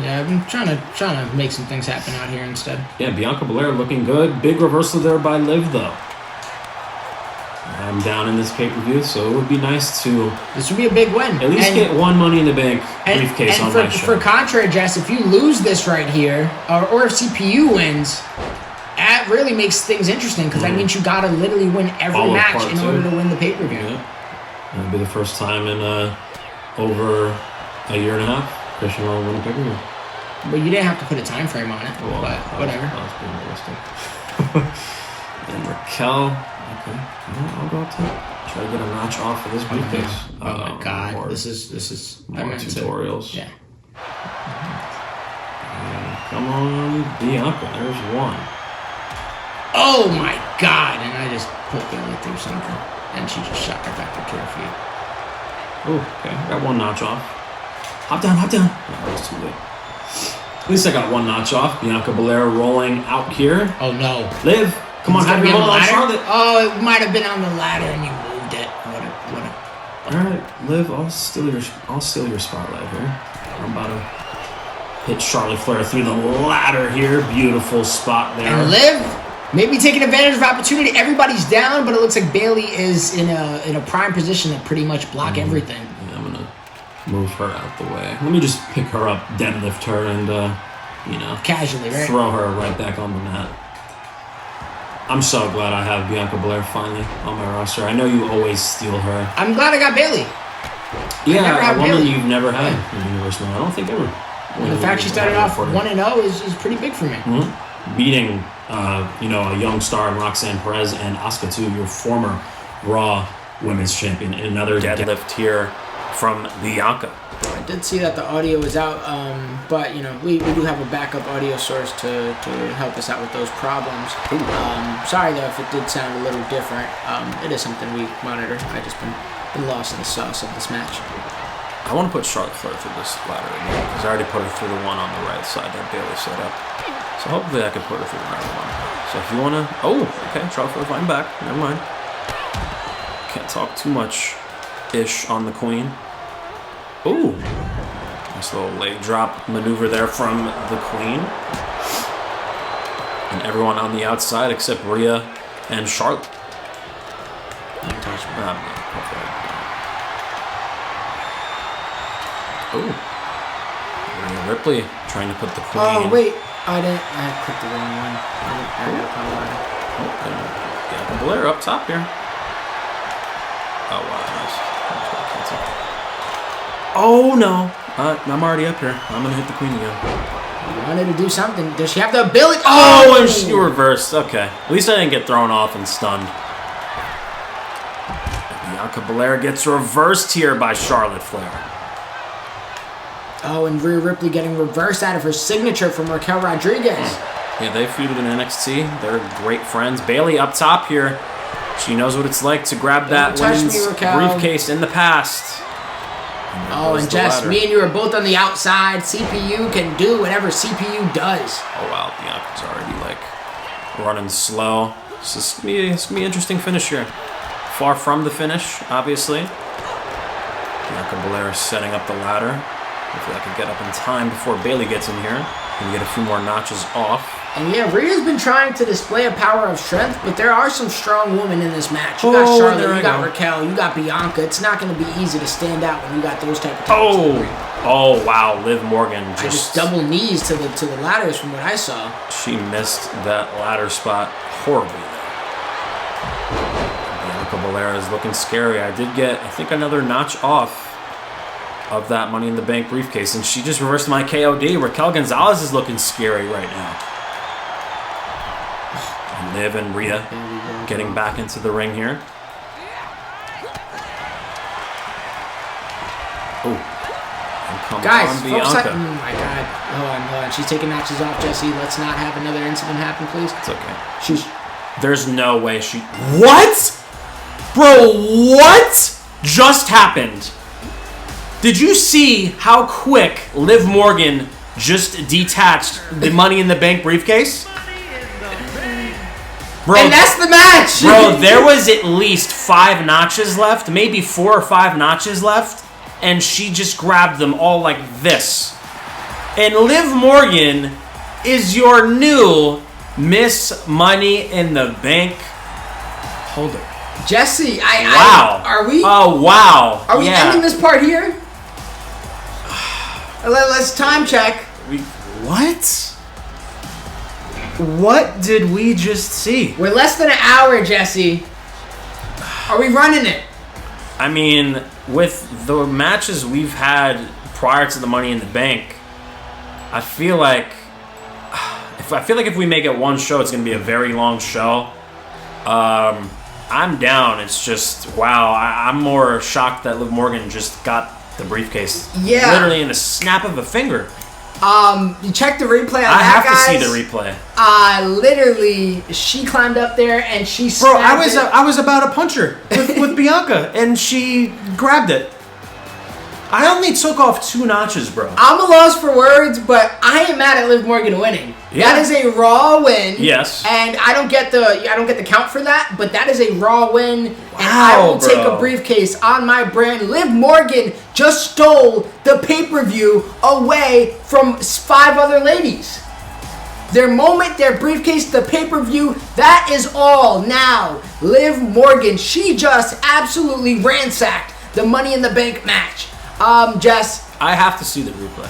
Yeah, I'm trying to make some things happen out here instead. Yeah, Bianca Belair looking good. Big reversal there by Liv, though. I'm down in this pay-per-view, so it would be nice to... This would be a big win. At least get one Money in the Bank briefcase on my show. For contrary, Jess, if you lose this right here, or if CPU wins, that really makes things interesting, because that means you got to literally win every match in order to win the pay-per-view. Yeah. It'll be the first time in over a year and a half Christian will win a pay-per-view. But you didn't have to put a time frame on it. Well, but whatever. That was pretty realistic. And Raquel, okay, I'll go up to try to get a notch off of this briefcase. Oh my God, this is more tutorials. Yeah. Come on, Bianca. There's one. Oh my God! And I just put Bayley through something, and she just shot right back to her feet. Oh, okay, got one notch off. Hop down. Oh, that was too late. At least I got one notch off. Bianca Belair rolling out here. Oh no. Liv, come on, have your hold on Charlotte. Oh, it might have been on the ladder and you moved it. What All right, Liv, I'll steal your spotlight here. I'm about to hit Charlotte Flair through the ladder here. Beautiful spot there. And Liv, maybe taking advantage of opportunity. Everybody's down, but it looks like Bayley is in a prime position to pretty much block everything. Yeah, I'm gonna move her out the way. Let me just pick her up, deadlift her, and casually, right? Throw her right back on the mat. I'm so glad I have Bianca Belair finally on my roster. I know you always steal her. I'm glad I got Bayley. Yeah, a woman you've never had in the universe. I don't think ever. The fact she started off 1-0 is pretty big for me. Mm-hmm. Beating, a young star in Roxanne Perez and Asuka too, your former Raw Women's Champion, in another deadlift here from Bianca. I did see that the audio was out, but we do have a backup audio source to help us out with those problems. Sorry though if it did sound a little different. It is something we monitor. I just been lost in the sauce of this match. I want to put Charlotte Flair through this ladder again, because I already put her through the one on the right side that Bayley set up. So hopefully I can put her through another one. So if you want to... Oh, okay, Charlotte Flair fighting back. Never mind. Can't talk too much-ish on the Queen. Ooh. Nice little leg drop maneuver there from the Queen. And everyone on the outside except Rhea and Charlotte. Ooh. Ripley trying to put the Queen. Oh, wait. I clicked the wrong one. Yeah, Blair up top here. Oh, wow. Nice. Oh, no. I'm already up here. I'm going to hit the Queen again. I wanted to do something. Does she have the ability? Oh, and she reversed. Okay. At least I didn't get thrown off and stunned. Bianca Belair gets reversed here by Charlotte Flair. Oh, and Rhea Ripley getting reversed out of her signature from Raquel Rodriguez. Yeah, they feuded in NXT. They're great friends. Bayley up top here. She knows what it's like to grab that women's briefcase in the past. Oh, and Jess, me and you are both on the outside. CPU can do whatever CPU does. Oh, wow. Bianca's already, running slow. This is going to be an interesting finish here. Far from the finish, obviously. Bianca Belair setting up the ladder. Hopefully I can get up in time before Bayley gets in here and get a few more notches off. And yeah, Rhea's been trying to display a power of strength, but there are some strong women in this match. You got Charlotte, you got Raquel, you got Bianca. It's not going to be easy to stand out when you got those type of talents. Oh wow, Liv Morgan just double knees to the ladders from what I saw. She missed that ladder spot horribly. Bianca Belair is looking scary. I did get, I think, another notch off of that Money in the Bank briefcase, and she just reversed my KOD. Raquel Gonzalez is looking scary right now. And Liv and Rhea getting back into the ring here. Guys, folks, oh my God. Hold on. She's taking notches off, Jesse. Let's not have another incident happen, please. It's okay. There's no way she... What? Bro, what just happened? Did you see how quick Liv Morgan just detached the Money in the Bank briefcase? Bro, and that's the match! Bro, there was at least 5 notches left, maybe 4 or 5 notches left, and she just grabbed them all like this. And Liv Morgan is your new Miss Money in the Bank holder. Jesse, wow. Are we? Oh, wow. Are we ending this part here? Let's time check. What? What did we just see? We're less than an hour, Jesse. Are we running it? I mean, with the matches we've had prior to the Money in the Bank, I feel like if we make it one show, it's going to be a very long show. I'm down. It's just, wow. I'm more shocked that Liv Morgan just got the briefcase. Yeah. Literally in the snap of a finger. You check the replay on I that, have guys. to see the replay. Literally, she climbed up there and she Bro, I was about to punch her with Bianca, and she grabbed it. I only took off 2 notches, bro. I'm a loss for words, but I ain't mad at Liv Morgan winning. Yeah. That is a Raw win. Yes. And I don't get the count for that, but that is a Raw win. Wow, and I will take a briefcase on my brand. Liv Morgan just stole the pay-per-view away from 5 other ladies. Their moment, their briefcase, the pay-per-view, that is all now. Liv Morgan, she just absolutely ransacked the Money in the Bank match. Jess, I have to see the replay.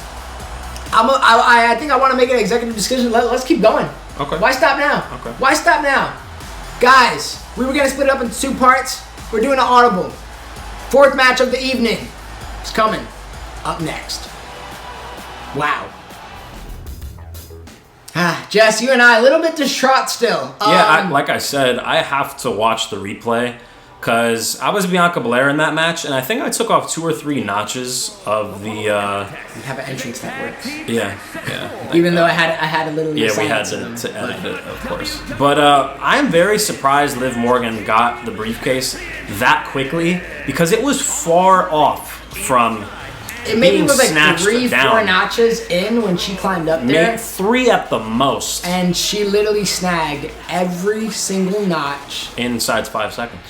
I think I want to make an executive decision. Let's keep going. Okay. Why stop now? Okay. Why stop now? Guys, we were going to split it up into 2 parts. We're doing an audible. 4th match of the evening is coming up next. Wow. Jess, you and I, a little bit distraught still. Yeah, like I said, I have to watch the replay. Because I was Bianca Belair in that match, and I think I took off 2 or 3 notches of the... You have an entrance that works. Yeah. Even though I had a little... Yeah, we had to edit it, of course. But I'm very surprised Liv Morgan got the briefcase that quickly, because it was far off from it maybe was like snatched 3, 4 down. notches in when she climbed up there. Maybe 3 at the most. And she literally snagged every single notch. Inside 5 seconds.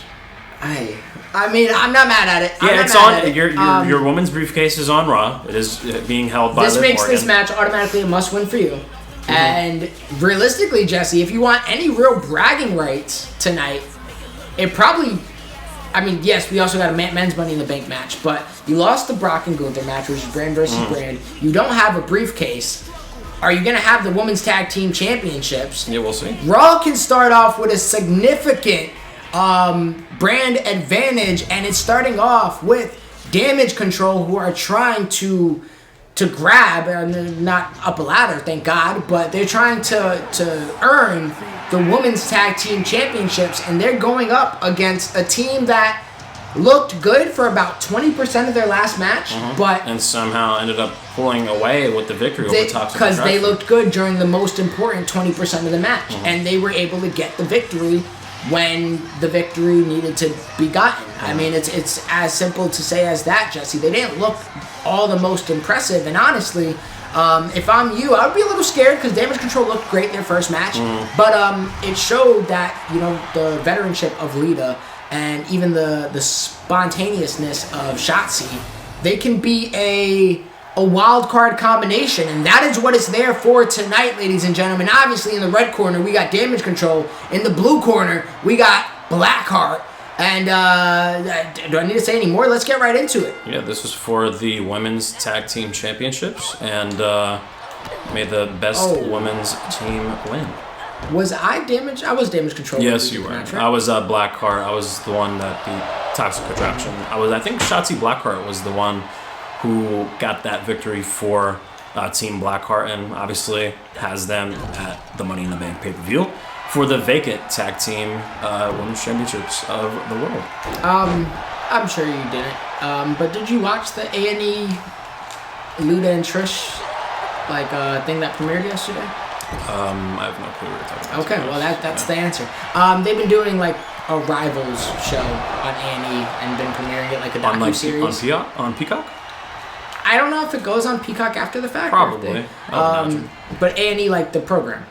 I mean, I'm not mad at it. Yeah, it's on. Your woman's briefcase is on Raw. It is being held by Liv Morgan. This makes this match automatically a must-win for you. Mm-hmm. And realistically, Jesse, if you want any real bragging rights tonight, it probably... I mean, yes, we also got a men's Money in the Bank match, but you lost the Brock and Gunther match, which is brand versus brand. You don't have a briefcase. Are you going to have the Women's Tag Team Championships? Yeah, we'll see. Raw can start off with a significant... brand advantage, and it's starting off with Damage Control, who are trying to grab, and not up a ladder, thank God, but they're trying to earn the Women's Tag Team Championships, and they're going up against a team that looked good for about 20% of their last match, but and somehow ended up pulling away with the victory over Toxic because they looked good during the most important 20% of the match, and they were able to get the victory when the victory needed to be gotten. I mean, it's as simple to say as that, Jesse. They didn't look all the most impressive, and honestly, if I'm you, I would be a little scared because Damage Control looked great in their first match, but it showed that, you know, the veteranship of Lita and even the spontaneousness of Shotzi, they can be a wild card combination, and that is what it's there for tonight, ladies and gentlemen. Obviously, in the red corner, we got Damage Control. In the blue corner, we got Blackheart. And do I need to say any more? Let's get right into it. Yeah, this is for the Women's Tag Team Championships, and may the best women's team win. Was I damaged? I was Damage Control. Yes, you were. Match, right? I was Blackheart. I was the one that beat Toxic Attraction. I think Shotzi Blackheart was the one who got that victory for Team Blackheart, and obviously has them at the Money in the Bank pay-per-view for the vacant tag team women's championships of the world. I'm sure you didn't. But did you watch the A&E Luda and Trish thing that premiered yesterday? I have no clue what you're talking about. Okay, well that's the answer. They've been doing like a Rivals show on A&E and been premiering it like a docu-series. On Peacock? I don't know if it goes on Peacock after the fact. Probably. But A&E, like the program.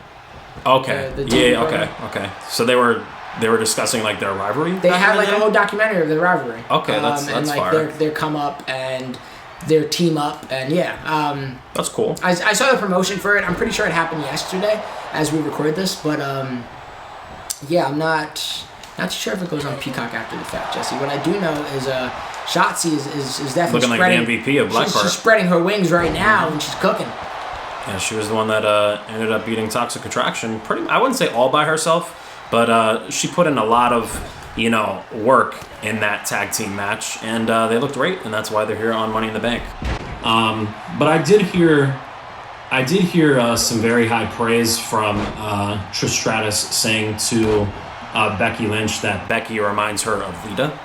Okay. The Okay. So they were discussing like their rivalry. They had like a whole documentary of their rivalry. Okay, that's and like fire. their come up and their team up, and yeah. That's cool. I saw the promotion for it. I'm pretty sure it happened yesterday as we record this, but yeah, I'm not too sure if it goes on Peacock after the fact, Jesse. What I do know is Shotzi is definitely looking spreading, like the MVP of Blackheart. She's spreading her wings right now, and she's cooking. Yeah, she was the one that ended up beating Toxic Attraction. I wouldn't say all by herself, but she put in a lot of work in that tag team match, and they looked great, and that's why they're here on Money in the Bank. But I did hear some very high praise from Trish Stratus saying to Becky Lynch that Becky reminds her of Lita.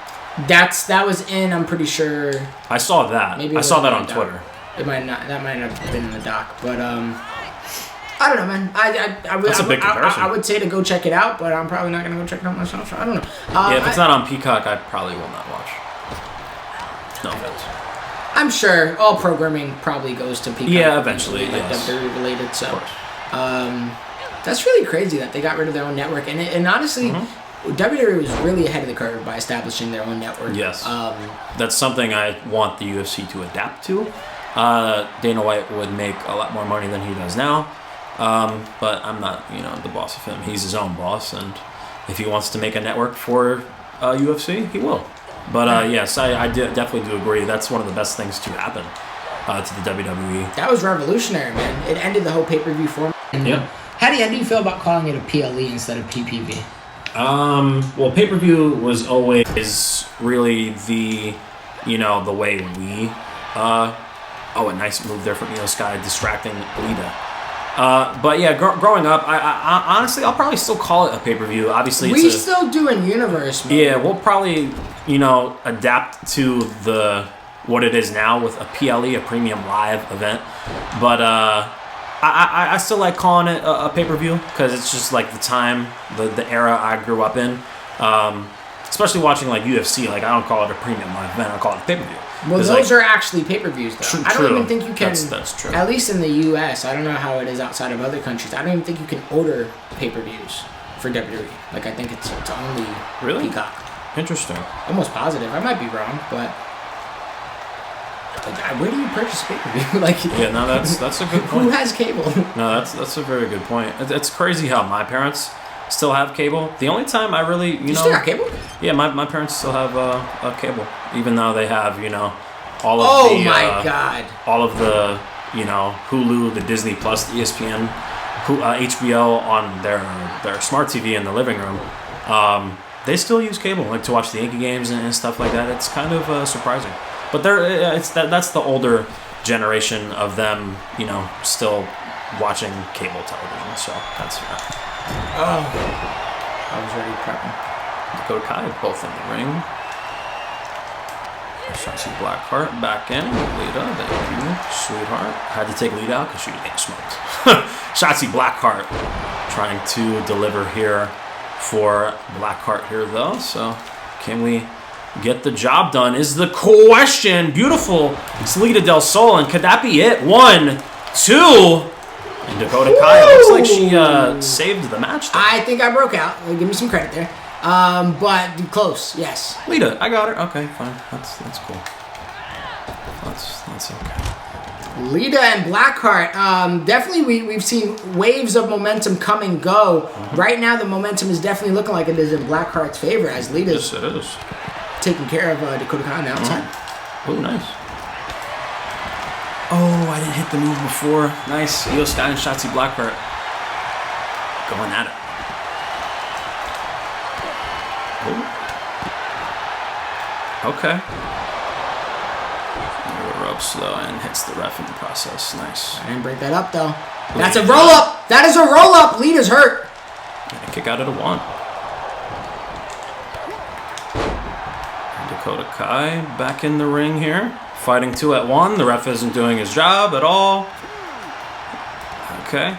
That was in, I'm pretty sure. I saw that. I saw that on Twitter. It might not. That might have been in the doc, but I don't know, man. That's a big comparison. I would say to go check it out, but I'm probably not gonna go check it out myself. So I don't know. Yeah, if it's not on Peacock, I probably will not watch. No offense. I'm sure all programming probably goes to Peacock. Yeah, eventually, like yes. WWE related. So, that's really crazy that they got rid of their own network, and honestly. Mm-hmm. WWE was really ahead of the curve by establishing their own network. Yes. That's something I want the UFC to adapt to. Dana White would make a lot more money than he does now. But I'm not, the boss of him. He's his own boss, and if he wants to make a network for UFC, he will. But yes, I definitely do agree. That's one of the best things to happen to the WWE. That was revolutionary, man. It ended the whole pay-per-view format. Yeah. How do you feel about calling it a PLE instead of PPV? Well, pay-per-view was always really the way we, a nice move there from Sky distracting Lita. But yeah, growing up, I honestly, I'll probably still call it a pay-per-view. Obviously, we still do in universe mode. Yeah, we'll probably, adapt to what it is now with a PLE, a premium live event. But, I still like calling it a pay-per-view because it's just like the time, the era I grew up in. Especially watching like UFC, like I don't call it a premium live event, I call it a pay-per-view. Well, those are actually pay-per-views though. I don't even think you can, that's true. At least in the US, I don't know how it is outside of other countries, I don't even think you can order pay-per-views for WWE. Like I think it's only really? Peacock. Interesting. Almost positive. I might be wrong, but where do you purchase pay-per-view? That's a good point. Who has cable? No, that's a very good point. It's crazy how my parents still have cable. The only time I really, you still got cable? Yeah, my parents still have a cable, even though they have all of all of the Hulu, the Disney Plus, the ESPN, HBO on their smart TV in the living room. They still use cable, like to watch the Yankee games and stuff like that. It's kind of surprising. But that's the older generation of them, still watching cable television. So that's fair. Oh, I was already prepping. Dakota Kai both in the ring. Shotzi Blackheart back in. Lita, thank you, sweetheart. Had to take Lita out because she was getting smoked. Shotzi Blackheart trying to deliver here for Blackheart here though. So can we get the job done is the question. Beautiful. It's Lita Del Sol, and could that be it? 1, 2. And Dakota Kai looks like she saved the match there. I think I broke out. Give me some credit there. But close, yes. Lita, I got her. Okay, fine. That's cool. That's okay. Lita and Blackheart. Definitely, we've seen waves of momentum come and go. Right now, the momentum is definitely looking like it is in Blackheart's favor as Lita's taking care of Dakota Kai on the outside. Oh, nice. Oh, I didn't hit the move before. Nice. Io Sky and Shotzi Blackheart going at it. Oh. Okay. Up slow and hits the ref in the process. Nice. I didn't break that up though. That's a roll up. That is a roll up. Lita's hurt. And a kick out at a 1. And Dakota Kai back in the ring here, fighting 2 at 1. The ref isn't doing his job at all. Okay.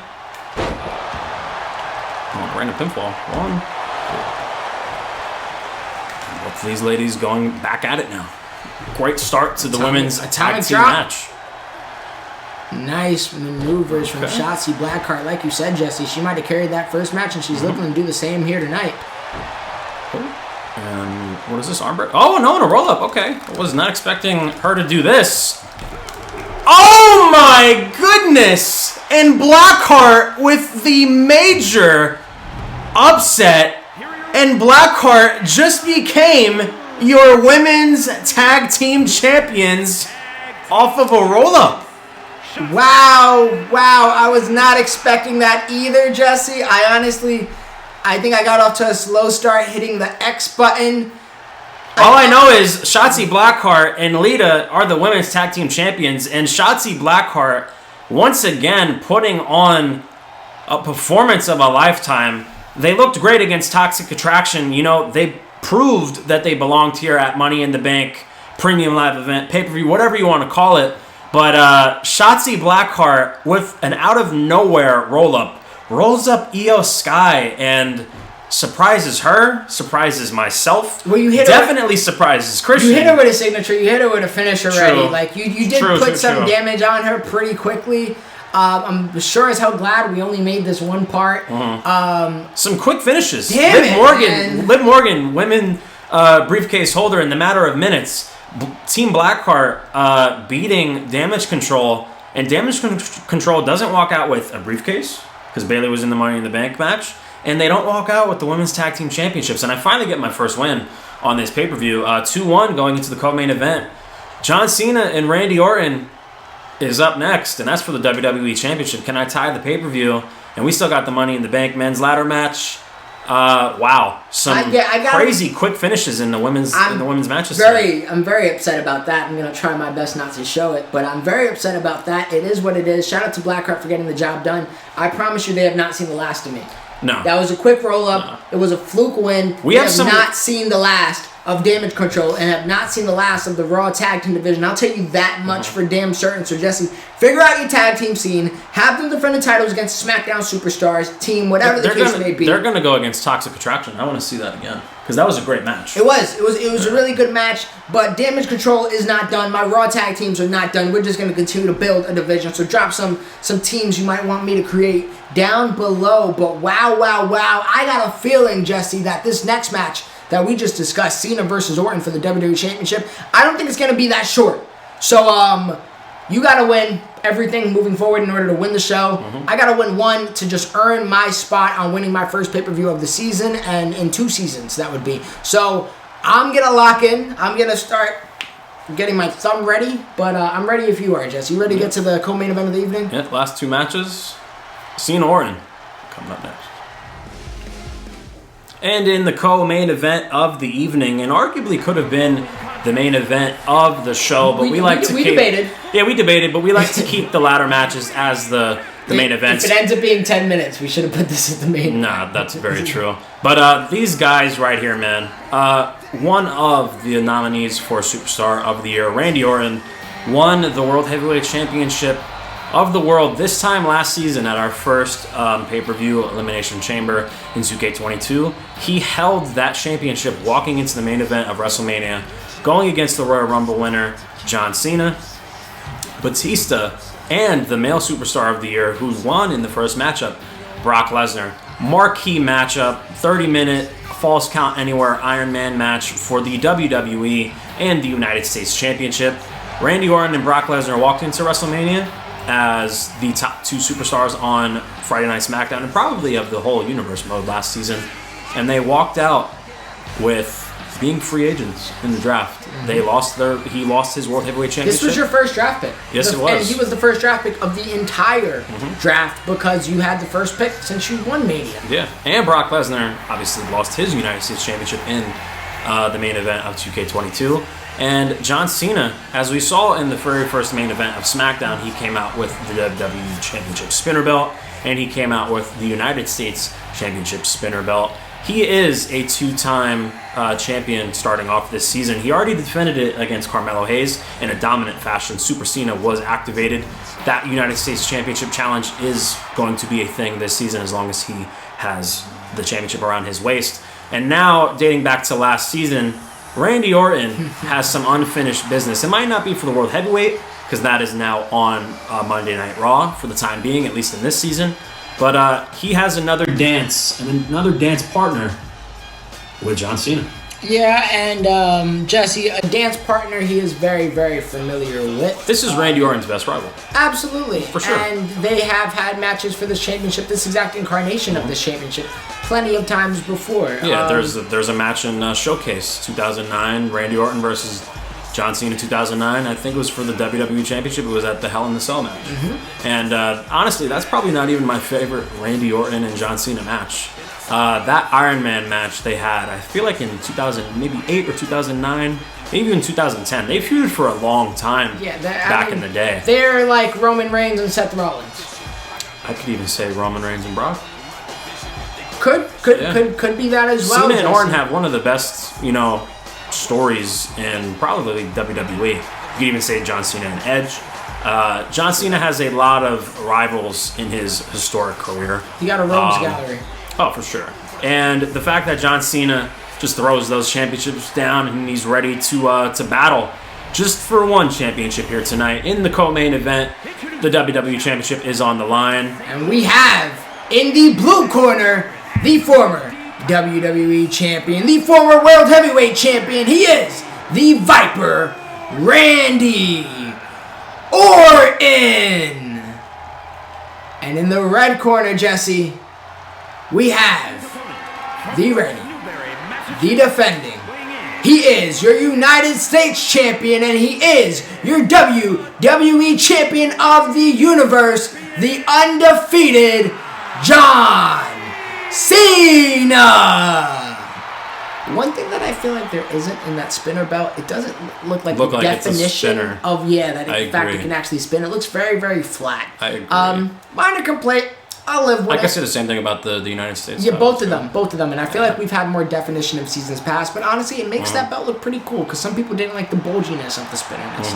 Oh, random pinfall. 1. And both of these ladies going back at it now. Great start to the women's tag team match. Nice maneuvers from Shotzi Blackheart. Like you said, Jesse, she might have carried that first match, and she's looking to do the same here tonight. And what is this, armbar? Oh, no, a roll-up. Okay. I was not expecting her to do this. Oh, my goodness. And Blackheart with the major upset. And Blackheart just became your women's tag team champions off of a roll-up. Wow, I was not expecting that either, Jesse. I think I got off to a slow start hitting the X button. All I know is Shotzi Blackheart and Lita are the women's tag team champions, and Shotzi Blackheart once again putting on a performance of a lifetime. They looked great against Toxic Attraction. You know, they proved that they belonged here at Money in the Bank, Premium Live Event, pay-per-view, whatever you want to call it. But Shotzi Blackheart with an out-of-nowhere roll-up rolls up Io Sky and surprises her, surprises myself. Well, you hit definitely surprises Christian. You hit her with a signature. You hit her with a finish already. True. Like you did put some damage on her pretty quickly. I'm sure as hell glad we only made this one part. Some quick finishes. Liv Morgan, women briefcase holder in the matter of minutes. Team Blackheart beating Damage Control, and Damage Control doesn't walk out with a briefcase because Bayley was in the Money in the Bank match, and they don't walk out with the Women's Tag Team Championships. And I finally get my first win on this pay-per-view. 2-1 going into the co-main event. John Cena and Randy Orton is up next, and that's for the WWE Championship. Can I tie the pay-per-view? And we still got the Money in the Bank men's ladder match. Wow, some crazy quick finishes in the women's matches. I'm very upset about that. I'm gonna try my best not to show it, but I'm very upset about that. It is what it is. Shout out to Blackheart for getting the job done. I promise you, they have not seen the last of me. No, that was a quick roll up. No. It was a fluke win. We have not seen the last of Damage Control and have not seen the last of the Raw Tag Team Division. I'll tell you that much for damn certain. So Jesse, figure out your tag team scene. Have them defend the titles against SmackDown Superstars, team, whatever the case may be. They're going to go against Toxic Attraction. I want to see that again because that was a great match. It was a really good match, but Damage Control is not done. My Raw tag teams are not done. We're just going to continue to build a division. So drop some teams you might want me to create down below. But wow. I got a feeling, Jesse, that this next match that we just discussed, Cena versus Orton for the WWE Championship, I don't think it's going to be that short. So, you got to win everything moving forward in order to win the show. I got to win one to just earn my spot on winning my first pay-per-view of the season, and in 2 seasons, that would be. So, I'm going to lock in. I'm going to start getting my thumb ready, but I'm ready if you are, Jess. You ready to get to the co-main event of the evening? Yeah, last 2 matches. Cena Orton coming up next. And in the co-main event of the evening, and arguably could have been the main event of the show, but we debated. Yeah, we debated, but we like to keep the ladder matches as the main events. If it ends up being 10 minutes, we should have put this at the main. Nah, that's very true. But these guys right here, man, one of the nominees for Superstar of the Year, Randy Orton, won the World Heavyweight Championship of the world this time last season at our first pay-per-view Elimination Chamber in 2K22. He held that championship walking into the main event of WrestleMania, going against the Royal Rumble winner, John Cena, Batista, and the male Superstar of the Year, who won in the first matchup, Brock Lesnar. Marquee matchup, 30-minute Falls Count Anywhere Iron Man match for the WWE and the United States Championship. Randy Orton and Brock Lesnar walked into WrestleMania as the top 2 superstars on Friday Night SmackDown and probably of the whole universe mode last season. And they walked out with being free agents in the draft. He lost his World Heavyweight Championship. This was your first draft pick. Yes, it was. And he was the first draft pick of the entire draft because you had the first pick since you won Mania. Yeah, and Brock Lesnar obviously lost his United States Championship in the main event of 2K22. And John Cena, as we saw in the very first main event of SmackDown, he came out with the WWE Championship spinner belt, and he came out with the United States Championship spinner belt. He is a 2-time champion starting off this season. He already defended it against Carmelo Hayes in a dominant fashion. Super Cena was activated. That United States Championship challenge is going to be a thing this season as long as he has the championship around his waist. And now, dating back to last season, Randy Orton has some unfinished business. It might not be for the World Heavyweight, because that is now on Monday Night Raw for the time being, at least in this season. But he has another dance partner with John Cena. Yeah, and Jesse, a dance partner he is very, very familiar with. This is Randy Orton's best rival. Absolutely. For sure. And they have had matches for this championship, this exact incarnation of this championship, plenty of times before. Yeah, there's a match in Showcase 2009, Randy Orton versus John Cena 2009. I think it was for the WWE Championship. It was at the Hell in the Cell match. And honestly, that's probably not even my favorite Randy Orton and John Cena match. That Iron Man match they had, I feel like in 2008 or 2009, maybe even 2010. They feuded for a long time back in the day. They're like Roman Reigns and Seth Rollins. I could even say Roman Reigns and Brock. Could be that as well. Cena and Orton have one of the best, stories in probably WWE. You could even say John Cena and Edge. John Cena has a lot of rivals in his historic career. He got a rogues gallery. Oh, for sure. And the fact that John Cena just throws those championships down and he's ready to battle just for one championship here tonight in the co-main event. The WWE Championship is on the line. And we have in the blue corner the former WWE Champion, the former World Heavyweight Champion. He is the Viper, Randy Orton. And in the red corner, Jesse, we have the reigning, the defending. He is your United States Champion, and he is your WWE Champion of the Universe, the undefeated John Cena. One thing that I feel like there isn't in that spinner belt, it doesn't look like the definition of that. In fact, it can actually spin. It looks very, very flat. I agree. Minor complaint. I'll live with it. I can say the same thing about the United States. Yeah, both of them. And I feel like we've had more definition of seasons past. But honestly, it makes that belt look pretty cool because some people didn't like the bulginess of the spinnerness.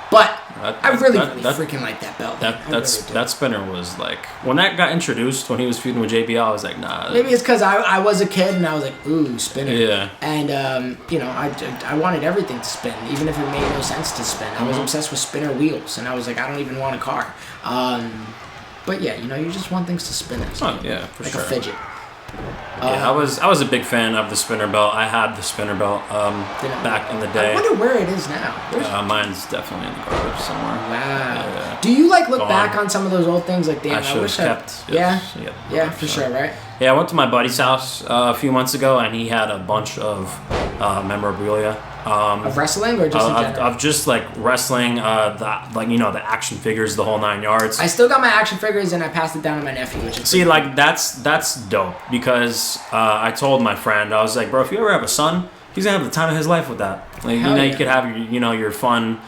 But I really freaking like that belt. That spinner was like, when that got introduced, when he was feuding with JBL, I was like, nah. Maybe it's because I was a kid and I was like, ooh, spinner. Yeah. And, I wanted everything to spin, even if it made no sense to spin. I was obsessed with spinner wheels, and I was like, I don't even want a car. But yeah, you just want things to spin it. So for like sure. a fidget. I was a big fan of the spinner belt. I had the spinner belt back in the day. I wonder where it is now. Mine's definitely in the garbage somewhere. Wow. Yeah. Do you look back on some of those old things like, damn, I wish I kept. Yeah, for sure, right? Yeah, I went to my buddy's house a few months ago, and he had a bunch of memorabilia. Of wrestling or just in general? Of just like wrestling, the action figures, the whole 9 yards. I still got my action figures and I passed it down to my nephew. Which is that's dope because I told my friend, I was like, bro, if you ever have a son, he's gonna have the time of his life with that. Like, you could have your fun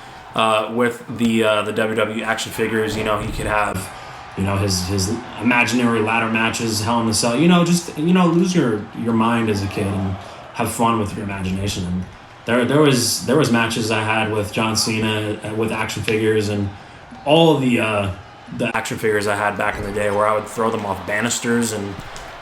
with the WWE action figures. He could have his imaginary ladder matches, Hell in the Cell. Just lose your mind as a kid and have fun with your imagination. And there was matches I had with John Cena with action figures and all of the action figures I had back in the day where I would throw them off banisters and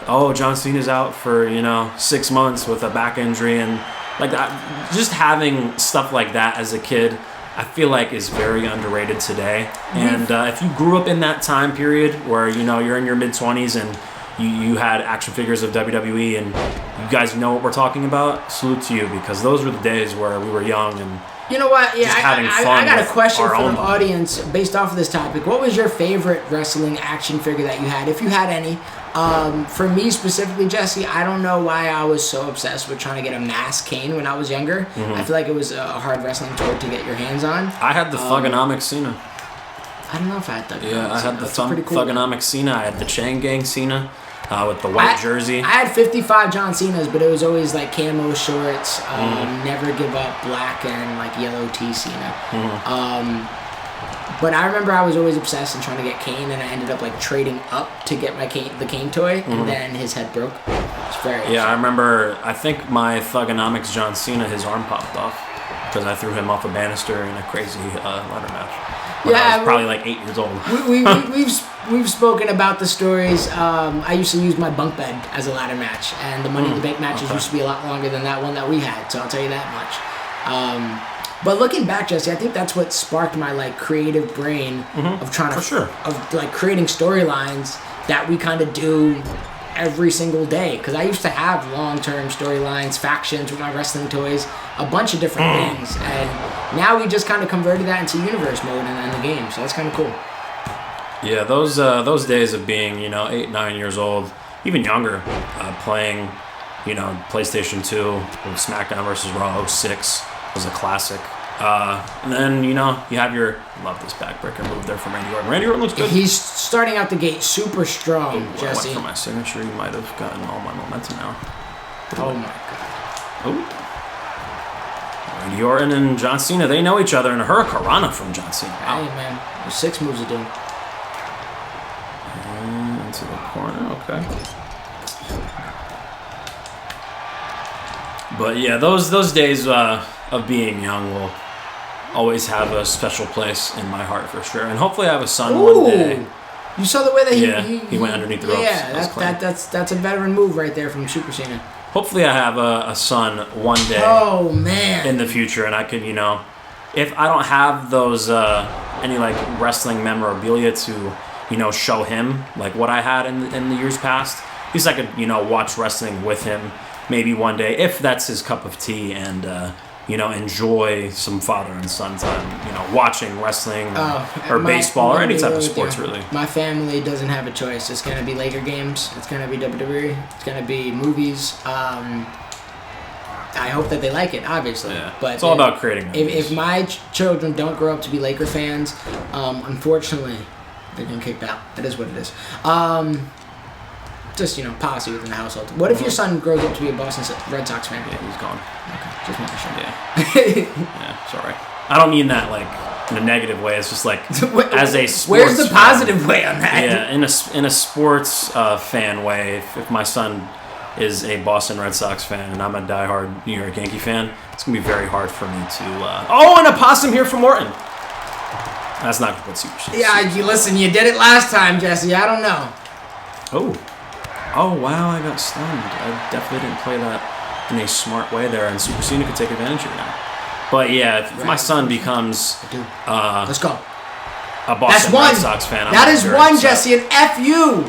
John Cena's out for 6 months with a back injury and like that. Just having stuff like that as a kid, I feel like is very underrated today. And if you grew up in that time period where you're in your mid-20s and you had action figures of WWE and you guys know what we're talking about, salute to you because those were the days where we were young and You know what? Yeah, I got a question for the own audience based off of this topic. What was your favorite wrestling action figure that you had, if you had any? For me specifically, Jesse, I don't know why I was so obsessed with trying to get a masked Kane when I was younger. I feel like it was a hard wrestling toy to get your hands on. I had the Thugonomics Cena. I don't know if I had Thugonomics. Yeah, I had the cool Thugonomics Cena. I had the Chain Gang Cena. With the white jersey. I had 55 John Cena's, but it was always like camo shorts, never give up black and like yellow T Cena. But I remember I was always obsessed and trying to get Kane, and I ended up like trading up to get my the Kane toy, and then his head broke. It's very I remember. I think my Thugonomics John Cena, his arm popped off because I threw him off a banister in a crazy ladder match. When I was probably like 8 years old. We've spoken about the stories. I used to use my bunk bed as a ladder match, and the Money in the Bank matches used to be a lot longer than that one that we had. So I'll tell you that much. But looking back, Jesse, I think that's what sparked my like creative brain of trying to of like creating storylines that we kind of do every single day. Because I used to have long-term storylines, factions with my wrestling toys, a bunch of different things, and now we just kind of converted that into universe mode in the game. So that's kind of cool. Yeah, those days of being 8, 9 years old, even younger, playing PlayStation 2 with SmackDown vs. Raw 06 was a classic. And then you have your love this backbreaker move there from Randy Orton. Randy Orton looks good. He's starting out the gate super strong, Jesse. I went for my signature. You might have gotten all my momentum now. Oh my god. Oh. Randy Orton and John Cena, they know each other, and a Hurricanrana from John Cena. Wow. Hey man, there's 6 moves to do. And into the corner, okay. But yeah, those days of being young will always have a special place in my heart for sure. And hopefully I have a son one day. You saw the way that he went underneath the ropes. Yeah, that's a veteran move right there from Super Cena. Hopefully I have a son one day. Oh man! In the future, and I could, if I don't have those any like wrestling memorabilia to, show him like what I had in the years past. At least I could, watch wrestling with him maybe one day if that's his cup of tea, and enjoy some father and son time. Watching wrestling or baseball or any type of sports really. My family doesn't have a choice. It's gonna be Laker games. It's gonna be WWE. It's gonna be movies. I hope that they like it, obviously. Yeah. But it's all about creating. If my children don't grow up to be Laker fans, unfortunately, they're getting kicked out. That is what it is. Just, policy within the household. What if your son grows up to be a Boston Red Sox fan? Yeah, he's gone. Okay, just making sure. Yeah. Yeah, sorry. I don't mean that, like, in a negative way. It's just, like, as a sports Where's the positive way on that? Yeah, in a sports fan way, if my son is a Boston Red Sox fan and I'm a diehard New York Yankee fan, it's going to be very hard for me to... and a possum here from Orton. That's not what Super Cena. Yeah, you did it last time, Jesse. I don't know. Oh, wow, I got stunned. I definitely didn't play that in a smart way there, and Super Cena could take advantage of it now. But yeah, if my son becomes let's go. A Boston Red Sox fan, that is one, Jesse, an F you.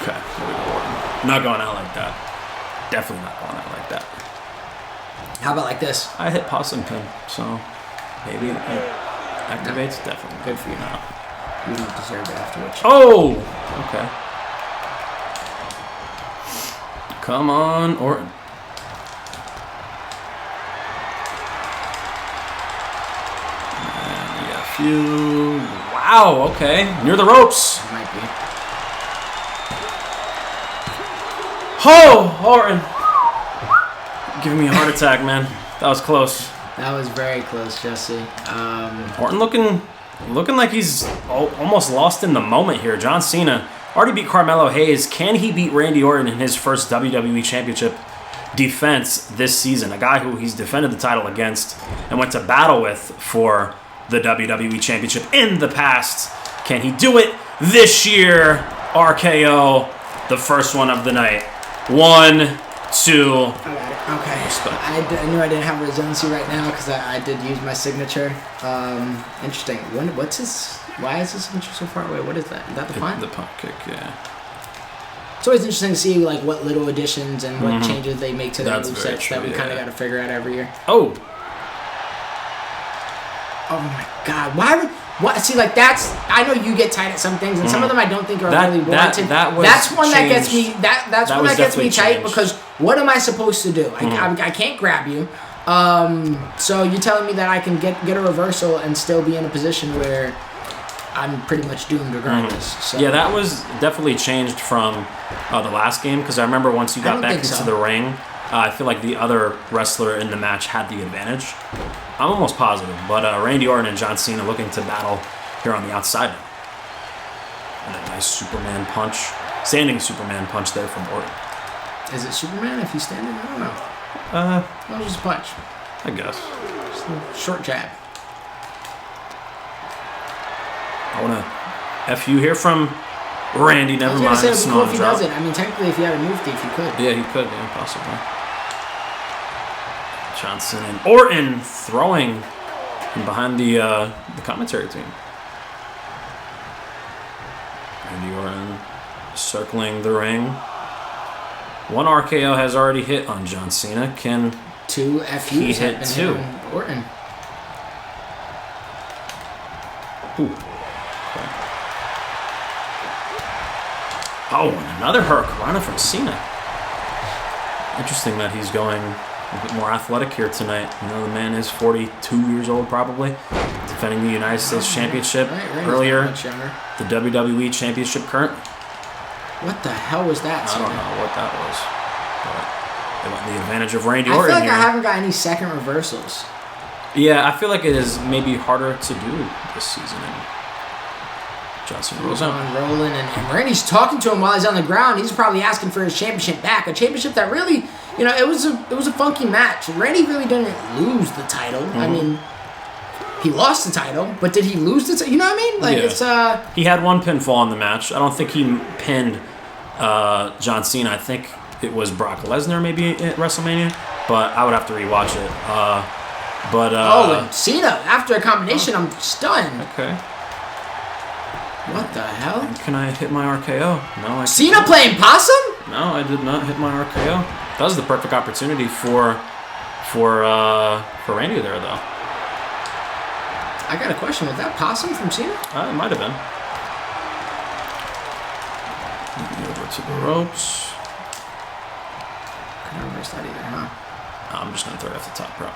Okay, here we go. Not going out like that. Definitely not going out like that. How about like this? I hit possum pin, so maybe it activates. No. Definitely. Good for you now. You don't deserve it afterwards. Oh! Okay. Come on, Orton. And we got a few. Wow, okay. Near the ropes. It might be. Oh, Orton. Giving me a heart attack, man. That was close. That was very close, Jesse. Orton looking like he's almost lost in the moment here. John Cena already beat Carmelo Hayes. Can he beat Randy Orton in his first WWE Championship defense this season? A guy who he's defended the title against and went to battle with for the WWE Championship in the past. Can he do it this year? RKO, the first one of the night. 1, 2. I got it. Okay. I knew I didn't have resiliency right now because I did use my signature. Interesting. Why is his signature so far away? What is that? Is that the punt? The punt kick, yeah. It's always interesting to see like what little additions and what changes they make to their movesets that we kind of got to figure out every year. Oh. Oh my God! Why? See, like that's. I know you get tight at some things, and some of them I don't think are really warranted. That's one that gets me. That's one that gets me tight because what am I supposed to do? I can't grab you. So you're telling me that I can get a reversal and still be in a position where I'm pretty much doomed regardless. So. Yeah, that was definitely changed from the last game because I remember once you got back into the ring, I feel like the other wrestler in the match had the advantage. I'm almost positive, but Randy Orton and John Cena looking to battle here on the outside. And a nice Superman punch, standing Superman punch there from Orton. Is it Superman if he's standing? I don't know. That was just a punch. I guess. Just a short jab. I want to F you here from Randy. Never mind. I was going to say, Kofi does it. I mean, technically, if he had a move thief, he could. Yeah, he could. Yeah, possibly. Johnson and Orton throwing him behind the commentary team. Randy Orton circling the ring. One RKO has already hit on John Cena. Can 2 FUs hit 2? Orton. Ooh. Okay. Oh, and another Hurricanrana from Cena. Interesting that he's going a bit more athletic here tonight. You know, the man is 42 years old probably, defending the United States Championship earlier, the WWE Championship current. What the hell was that? I don't know what that was, but they want the advantage of Randy Orton I feel like here. I haven't got any second reversals. Yeah, I feel like it is maybe harder to do this season. Johnson goes on rolling, and Randy's talking to him while he's on the ground. He's probably asking for his championship back. A championship that really, you know, it was a funky match. Randy really didn't lose the title. I mean, he lost the title, but did he lose the title? You know what I mean? Like it's he had one pinfall in the match. I don't think he pinned John Cena. I think it was Brock Lesnar maybe at WrestleMania, but I would have to rewatch it. And Cena after a combination, I'm stunned. Okay. What the hell? Can I hit my RKO? No, I Cena playing possum? No, I did not hit my RKO. That was the perfect opportunity for Randy there, though. I got a question. Was that possum from Cena? It might have been. Over to the ropes. Couldn't reverse that either, huh? I'm just gonna throw it off the top rope.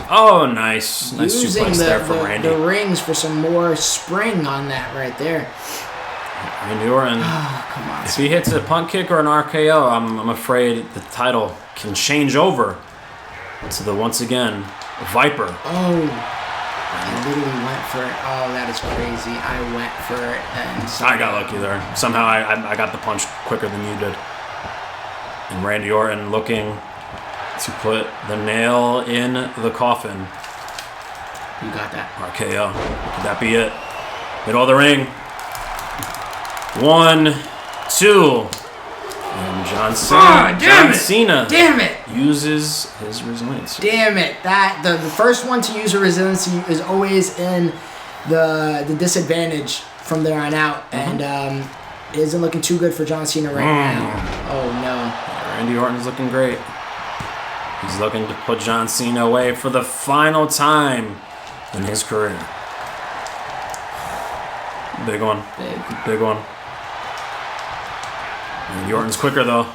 Oh, nice suplex there from Randy. The rings for some more spring on that right there. Randy Orton. Oh, come on. If he hits a punt kick or an RKO, I'm afraid the title can change over to the once again Viper. Oh, I literally went for it. Oh, that is crazy. I went for it and I got lucky there. Somehow I got the punch quicker than you did. And Randy Orton looking to put the nail in the coffin. You got that. RKO. Could that be it? Hit all the ring. 1, 2. And John Cena. Damn it. Uses his resiliency. Damn it. The first one to use a resiliency is always in the disadvantage from there on out. And it isn't looking too good for John Cena right now. Oh, no. Randy Orton's looking great. He's looking to put John Cena away for the final time in his career. Big one. Big one. Randy Orton's quicker, though.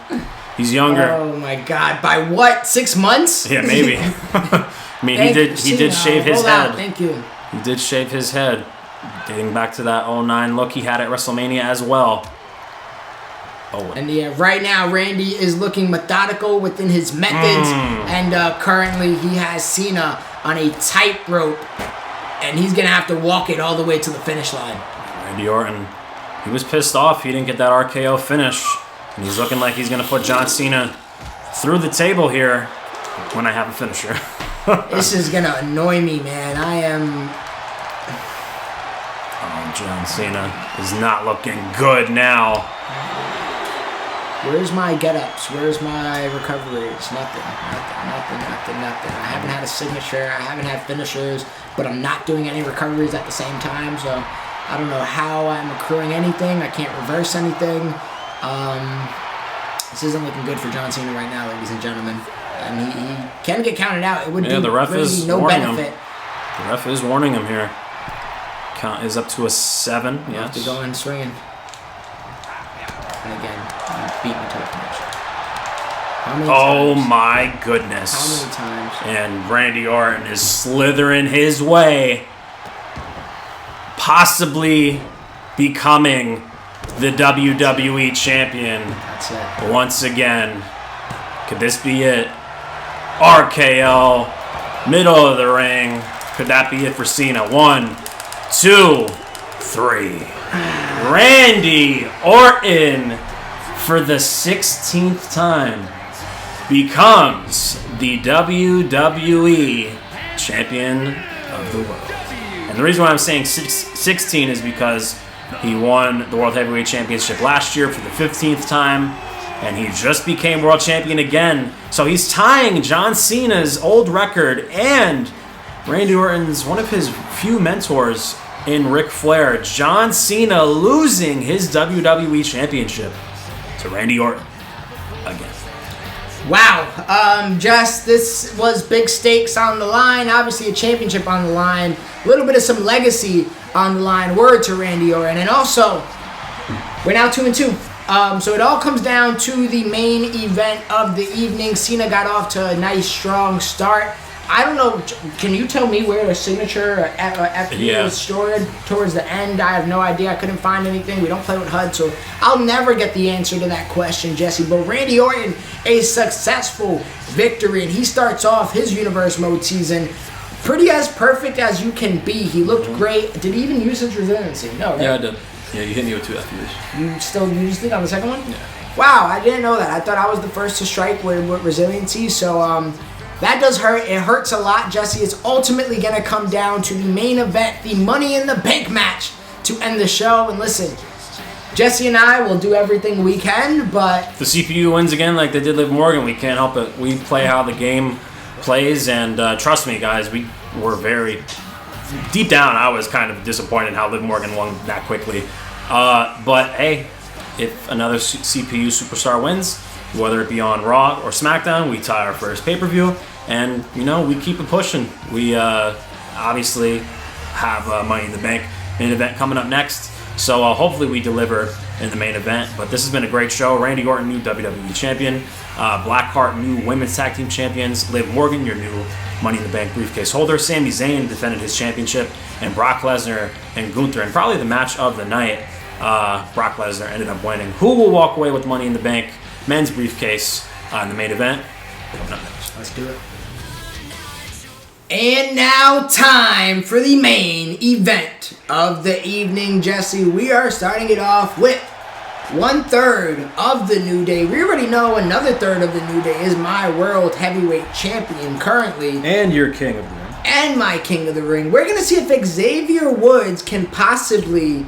He's younger. Oh, my God. By what? 6 months? Yeah, maybe. I mean, he did shave his head. Thank you. He did shave his head, dating back to that 09 look he had at WrestleMania as well. And yeah, right now Randy is looking methodical within his methods, and currently he has Cena on a tightrope, and he's gonna have to walk it all the way to the finish line. Randy Orton, he was pissed off he didn't get that RKO finish, and he's looking like he's gonna put John Cena through the table here when I have a finisher. This is gonna annoy me, man. I am. Oh, John Cena is not looking good now. Where's my get-ups? Where's my recoveries? Nothing. I haven't had a signature. I haven't had finishers, but I'm not doing any recoveries at the same time, so I don't know how I'm accruing anything. I can't reverse anything. This isn't looking good for John Cena right now, ladies and gentlemen. And he can get counted out. It would be the ref really is no warning benefit The ref is warning him here. Count is up to a 7. You have to go in swinging. And again, you beat me to the punch. How many times? My goodness. How many times? And Randy Orton is slithering his way, possibly becoming the WWE champion. That's it. Once again. Could this be it? RKO, middle of the ring. Could that be it for Cena? 1, 2, 3. Randy Orton, for the 16th time, becomes the WWE champion of the world. And the reason why I'm saying 16 is because he won the World Heavyweight Championship last year for the 15th time, and he just became world champion again. So he's tying John Cena's old record and Randy Orton's, one of his few mentors in Ric Flair. John Cena losing his WWE Championship to Randy Orton again. Wow, this was big stakes on the line. Obviously a championship on the line. A little bit of some legacy on the line. Word to Randy Orton. And also, we're now 2-2. So it all comes down to the main event of the evening. Cena got off to a nice, strong start. I don't know, can you tell me where the signature FP was stored towards the end? I have no idea. I couldn't find anything. We don't play with HUD, so I'll never get the answer to that question, Jesse. But Randy Orton, a successful victory, and he starts off his Universe Mode season pretty as perfect as you can be. He looked great. Did he even use his resiliency? No, right? Yeah, I did. Yeah, you hit me with 2 FPs. You still used it on the second one? Yeah. Wow, I didn't know that. I thought I was the first to strike with resiliency, so that does hurt. It hurts a lot, Jesse. It's ultimately going to come down to the main event, the Money in the Bank match to end the show. And listen, Jesse and I will do everything we can, but the CPU wins again like they did Liv Morgan. We can't help it. We play how the game plays, and trust me, guys, we were very... Deep down, I was kind of disappointed how Liv Morgan won that quickly. But, hey, if another CPU superstar wins, whether it be on Raw or SmackDown, we tie our first pay-per-view, and, we keep it pushing. We obviously have Money in the Bank main event coming up next, so hopefully we deliver in the main event. But this has been a great show. Randy Orton, new WWE champion. Blackheart, new women's tag team champions. Liv Morgan, your new Money in the Bank briefcase holder. Sami Zayn defended his championship, and Brock Lesnar and Gunther, and probably the match of the night, Brock Lesnar ended up winning. Who will walk away with Money in the Bank men's briefcase in the main event? Coming up next. Let's do it. And now time for the main event of the evening, Jesse. We are starting it off with 1/3 of the New Day. We already know another third of the New Day is my World Heavyweight Champion currently. And your King of the Ring. And my King of the Ring. We're going to see if Xavier Woods can possibly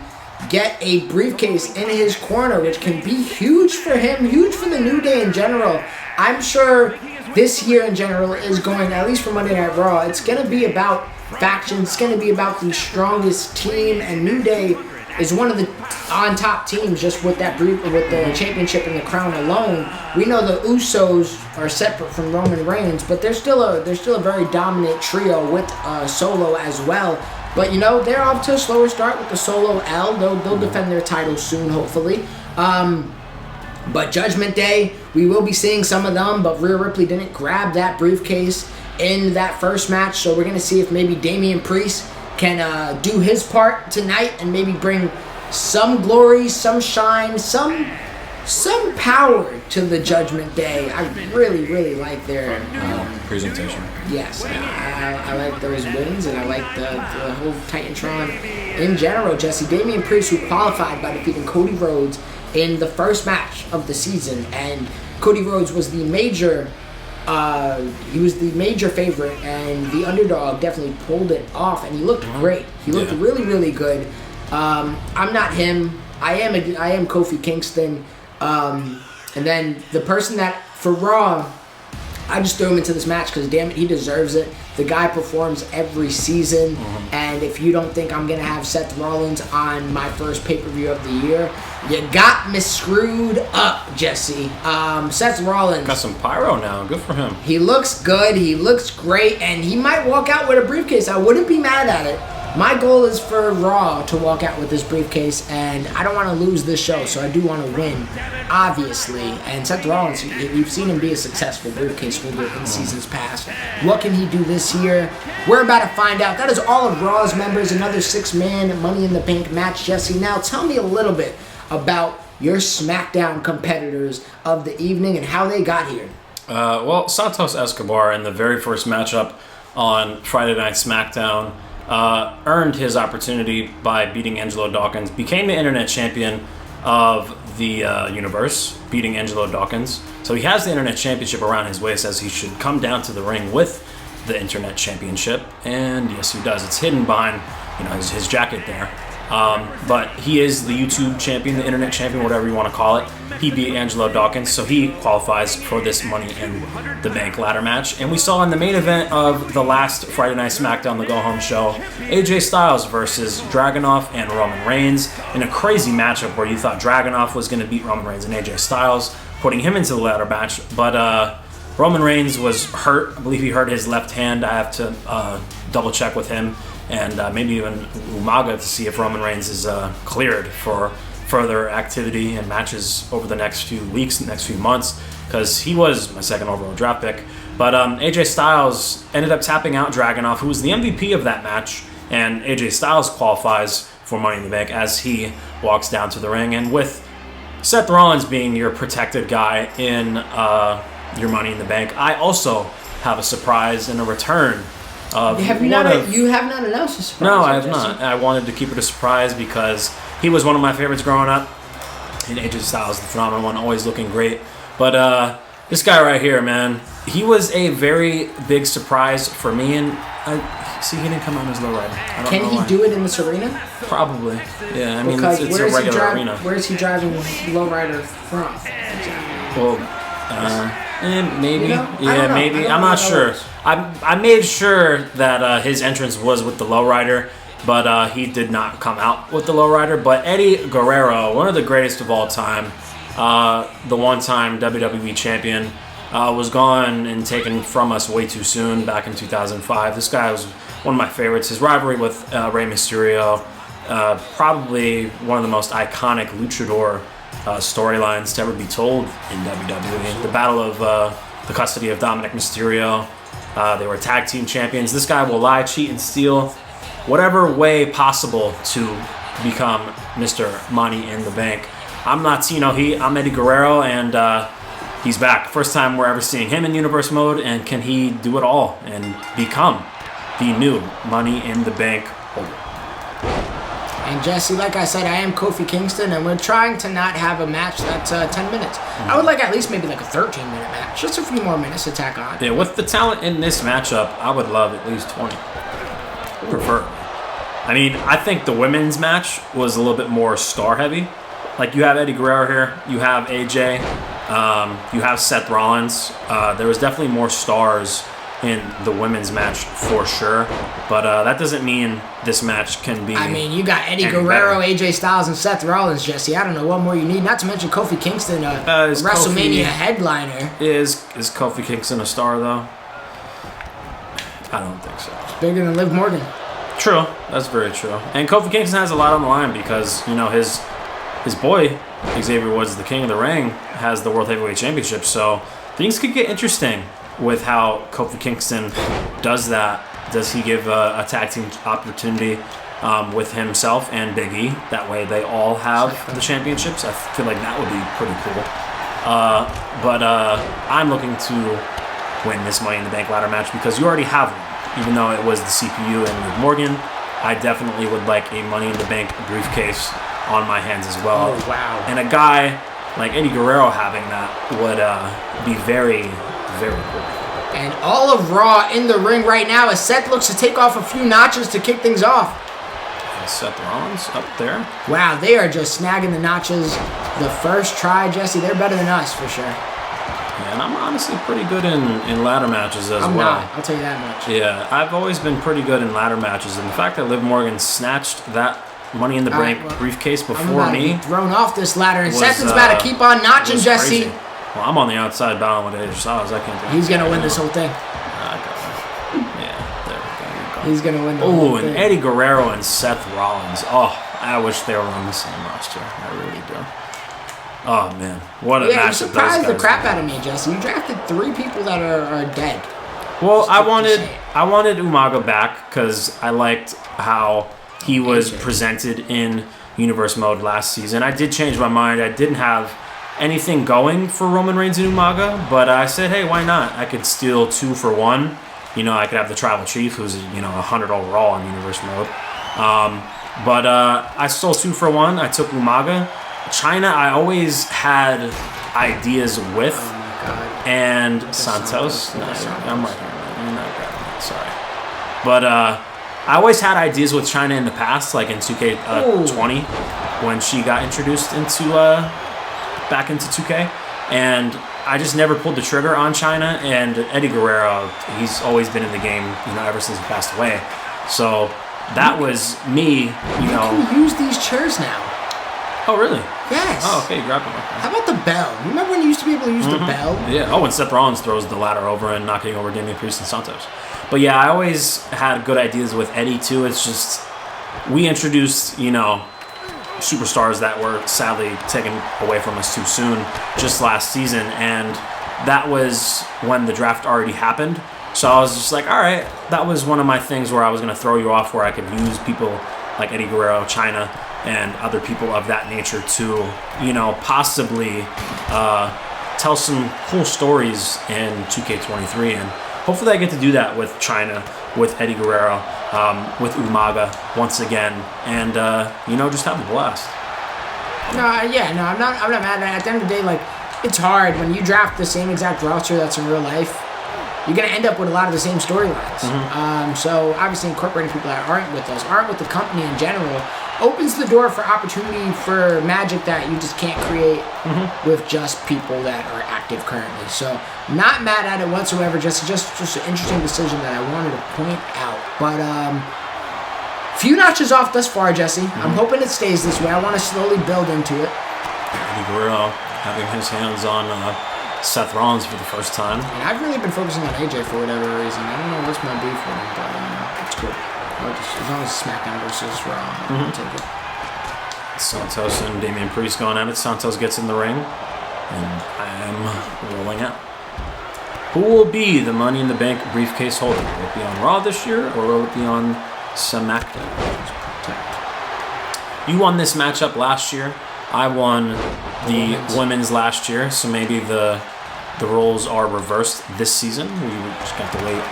get a briefcase in his corner, which can be huge for him, huge for the New Day in general. I'm sure this year in general is going, at least for Monday Night Raw, it's going to be about factions. It's going to be about the strongest team, and New Day is one of the on-top teams just with that with the championship and the crown alone. We know the Usos are separate from Roman Reigns, but they're still a very dominant trio with Solo as well. But they're off to a slower start with the Solo L. They'll defend their titles soon, hopefully. But Judgment Day, we will be seeing some of them, but Rhea Ripley didn't grab that briefcase in that first match, so we're going to see if maybe Damian Priest can do his part tonight and maybe bring some glory, some shine, some power to the Judgment Day. I really, really like their presentation. Yes, I like those wins, and I like the whole Titantron in general. Jesse, Damian Priest, who qualified by defeating Cody Rhodes in the first match of the season, and Cody Rhodes was the major favorite, and the underdog definitely pulled it off, and he looked great. He looked really, really good. I'm not him. I am Kofi Kingston. And then the person that for Raw I just threw him into this match because, damn it, he deserves it. The guy performs every season, and if you don't think I'm going to have Seth Rollins on my first pay-per-view of the year, you got me screwed up, Jesse. Seth Rollins. Got some pyro now. Good for him. He looks good. He looks great, and he might walk out with a briefcase. I wouldn't be mad at it. My goal is for Raw to walk out with this briefcase, and I don't want to lose this show, so I do want to win, obviously. And Seth Rollins, we've seen him be a successful briefcase holder in seasons past. What can he do this year? We're about to find out. That is all of Raw's members, another 6-man Money in the Bank match, Jesse. Now tell me a little bit about your SmackDown competitors of the evening and how they got here. Well, Santos Escobar in the very first matchup on Friday Night SmackDown earned his opportunity by beating Angelo Dawkins, became the Internet Champion of the universe, beating Angelo Dawkins. So he has the Internet Championship around his waist, as he should come down to the ring with the Internet Championship. And yes, he does. It's hidden behind, his jacket there. But he is the YouTube champion, the Internet champion, whatever you want to call it. He beat Angelo Dawkins, so he qualifies for this Money in the Bank ladder match. And we saw in the main event of the last Friday Night SmackDown, the go-home show, AJ Styles versus Dragunov and Roman Reigns in a crazy matchup where you thought Dragunov was going to beat Roman Reigns and AJ Styles, putting him into the ladder match. But Roman Reigns was hurt. I believe he hurt his left hand. I have to double check with him. And maybe even Umaga to see if Roman Reigns is cleared for further activity and matches over the next few weeks, next few months, because he was my second overall draft pick. But AJ Styles ended up tapping out Dragunov, who was the MVP of that match, and AJ Styles qualifies for Money in the Bank as he walks down to the ring. And with Seth Rollins being your protected guy in your Money in the Bank, I also have a surprise and a return. You have not announced a surprise. No, I have not. I wanted to keep it a surprise because he was one of my favorites growing up. And AJ Styles, the phenomenal one, always looking great. But this guy right here, man, he was a very big surprise for me. And he didn't come out as lowrider. Can he do it in this arena? Probably. Yeah, I mean, because it's a regular arena. Where is he driving lowrider from? Well, maybe. Yeah, maybe. I'm not sure. I made sure that his entrance was with the lowrider, but he did not come out with the lowrider. But Eddie Guerrero, one of the greatest of all time, the one-time WWE champion, was gone and taken from us way too soon back in 2005. This guy was one of my favorites. His rivalry with Rey Mysterio, probably one of the most iconic luchador storylines to ever be told in WWE. The battle of the custody of Dominic Mysterio. They were tag team champions. This guy will lie, cheat, and steal whatever way possible to become Mr. Money in the Bank. I'm not Tino Heat. I'm Eddie Guerrero, and he's back. First time we're ever seeing him in universe mode, and can he do it all and become the new Money in the Bank holder? And Jesse, like I said, I am Kofi Kingston, and we're trying to not have a match that's 10 minutes. I would like at least maybe like a 13-minute match, just a few more minutes to tack on. Yeah, with the talent in this matchup, I would love at least 20. Prefer. I mean, I think the women's match was a little bit more star-heavy. Like, you have Eddie Guerrero here, you have AJ, you have Seth Rollins. There was definitely more stars in the women's match for sure, but that doesn't mean this match can be. I mean, you got Eddie Guerrero, better. AJ Styles, and Seth Rollins, Jesse. I don't know what more you need. Not to mention Kofi Kingston, a WrestleMania headliner. Is Kofi Kingston a star though? I don't think so. It's bigger than Liv Morgan. True, that's very true. And Kofi Kingston has a lot on the line because his boy Xavier Woods, the King of the Ring, has the World Heavyweight Championship. So things could get interesting with how Kofi Kingston does that. Does he give a tag team opportunity with himself and Big E? That way they all have the championships. I feel like that would be pretty cool. But I'm looking to win this Money in the Bank ladder match because you already have one. Even though it was the CPU and Liv Morgan, I definitely would like a Money in the Bank briefcase on my hands as well. Oh, wow. And a guy like Eddie Guerrero having that would be very, very cool. And all of Raw in the ring right now as Seth looks to take off a few notches to kick things off. And Seth Rollins up there. Wow, they are just snagging the notches the first try, Jesse. They're better than us for sure. Yeah, and I'm honestly pretty good in ladder matches as well. I'm not. I'll tell you that much. Yeah, I've always been pretty good in ladder matches, and the fact that Liv Morgan snatched that Money in the Bank briefcase before me, thrown off this ladder, and Seth is about to keep on notching Jesse. Crazy. Well, I'm on the outside battling with AJ Styles. I can't do it. He's gonna win this whole thing. Yeah, there we go. He's gonna win the whole thing. And Eddie Guerrero and Seth Rollins. Oh, I wish they were on the same roster. I really do. Oh man, what a match! You surprised the crap out of me, Jesse. You drafted 3 people that are dead. Well, I wanted Umaga back because I liked how he was presented in Universe mode last season. I did change my mind. I didn't have anything going for Roman Reigns and Umaga, but I said, hey, why not? I could steal 2 for 1. You know, I could have the Tribal Chief, who's 100 overall in Universe mode. But I stole 2 for 1. I took Umaga. China, I always had ideas with, and Santos. No, I'm right here, man. You're not grabbing that. Sorry, but I always had ideas with China in the past, like in 2K20 when she got introduced into back into 2K, and I just never pulled the trigger on China. And Eddie Guerrero, he's always been in the game, ever since he passed away. So that was me, You can use these chairs now. Oh, really? Yes. Oh, okay, grab them. How about the bell? Remember when you used to be able to use the bell? Yeah. Oh, and Seth Rollins throws the ladder over and knocking over Damian Priest and Santos. But yeah, I always had good ideas with Eddie too. It's just we introduced, superstars that were sadly taken away from us too soon just last season, and that was when the draft already happened. So I was just like, all right, that was one of my things where I was going to throw you off, where I could use people like Eddie Guerrero, China, and other people of that nature to, possibly tell some cool stories in 2K23. And hopefully I get to do that with China, with Eddie Guerrero, with Umaga once again, and, just have a blast. I'm not mad at it. At the end of the day, it's hard when you draft the same exact roster that's in real life. You're going to end up with a lot of the same storylines. So obviously incorporating people that aren't with us, aren't with the company in general, opens the door for opportunity for magic that you just can't create with just people that are active currently. So not mad at it whatsoever, just an interesting decision that I wanted to point out. But few notches off thus far, Jesse. I'm hoping it stays this way. I want to slowly build into it. Eddie Guerrero having his hands on Seth Rollins for the first time. And I've really been focusing on AJ for whatever reason. I don't know what's my beef with him, but it's cool. As long as it's SmackDown versus Raw, I'll take it. Santos and Damian Priest going at it. Santos gets in the ring, and I am rolling out. Who will be the Money in the Bank briefcase holder? Will it be on Raw this year, or will it be on SmackDown? You won this matchup last year. I won the women's last year, so maybe the roles are reversed this season. We just got to wait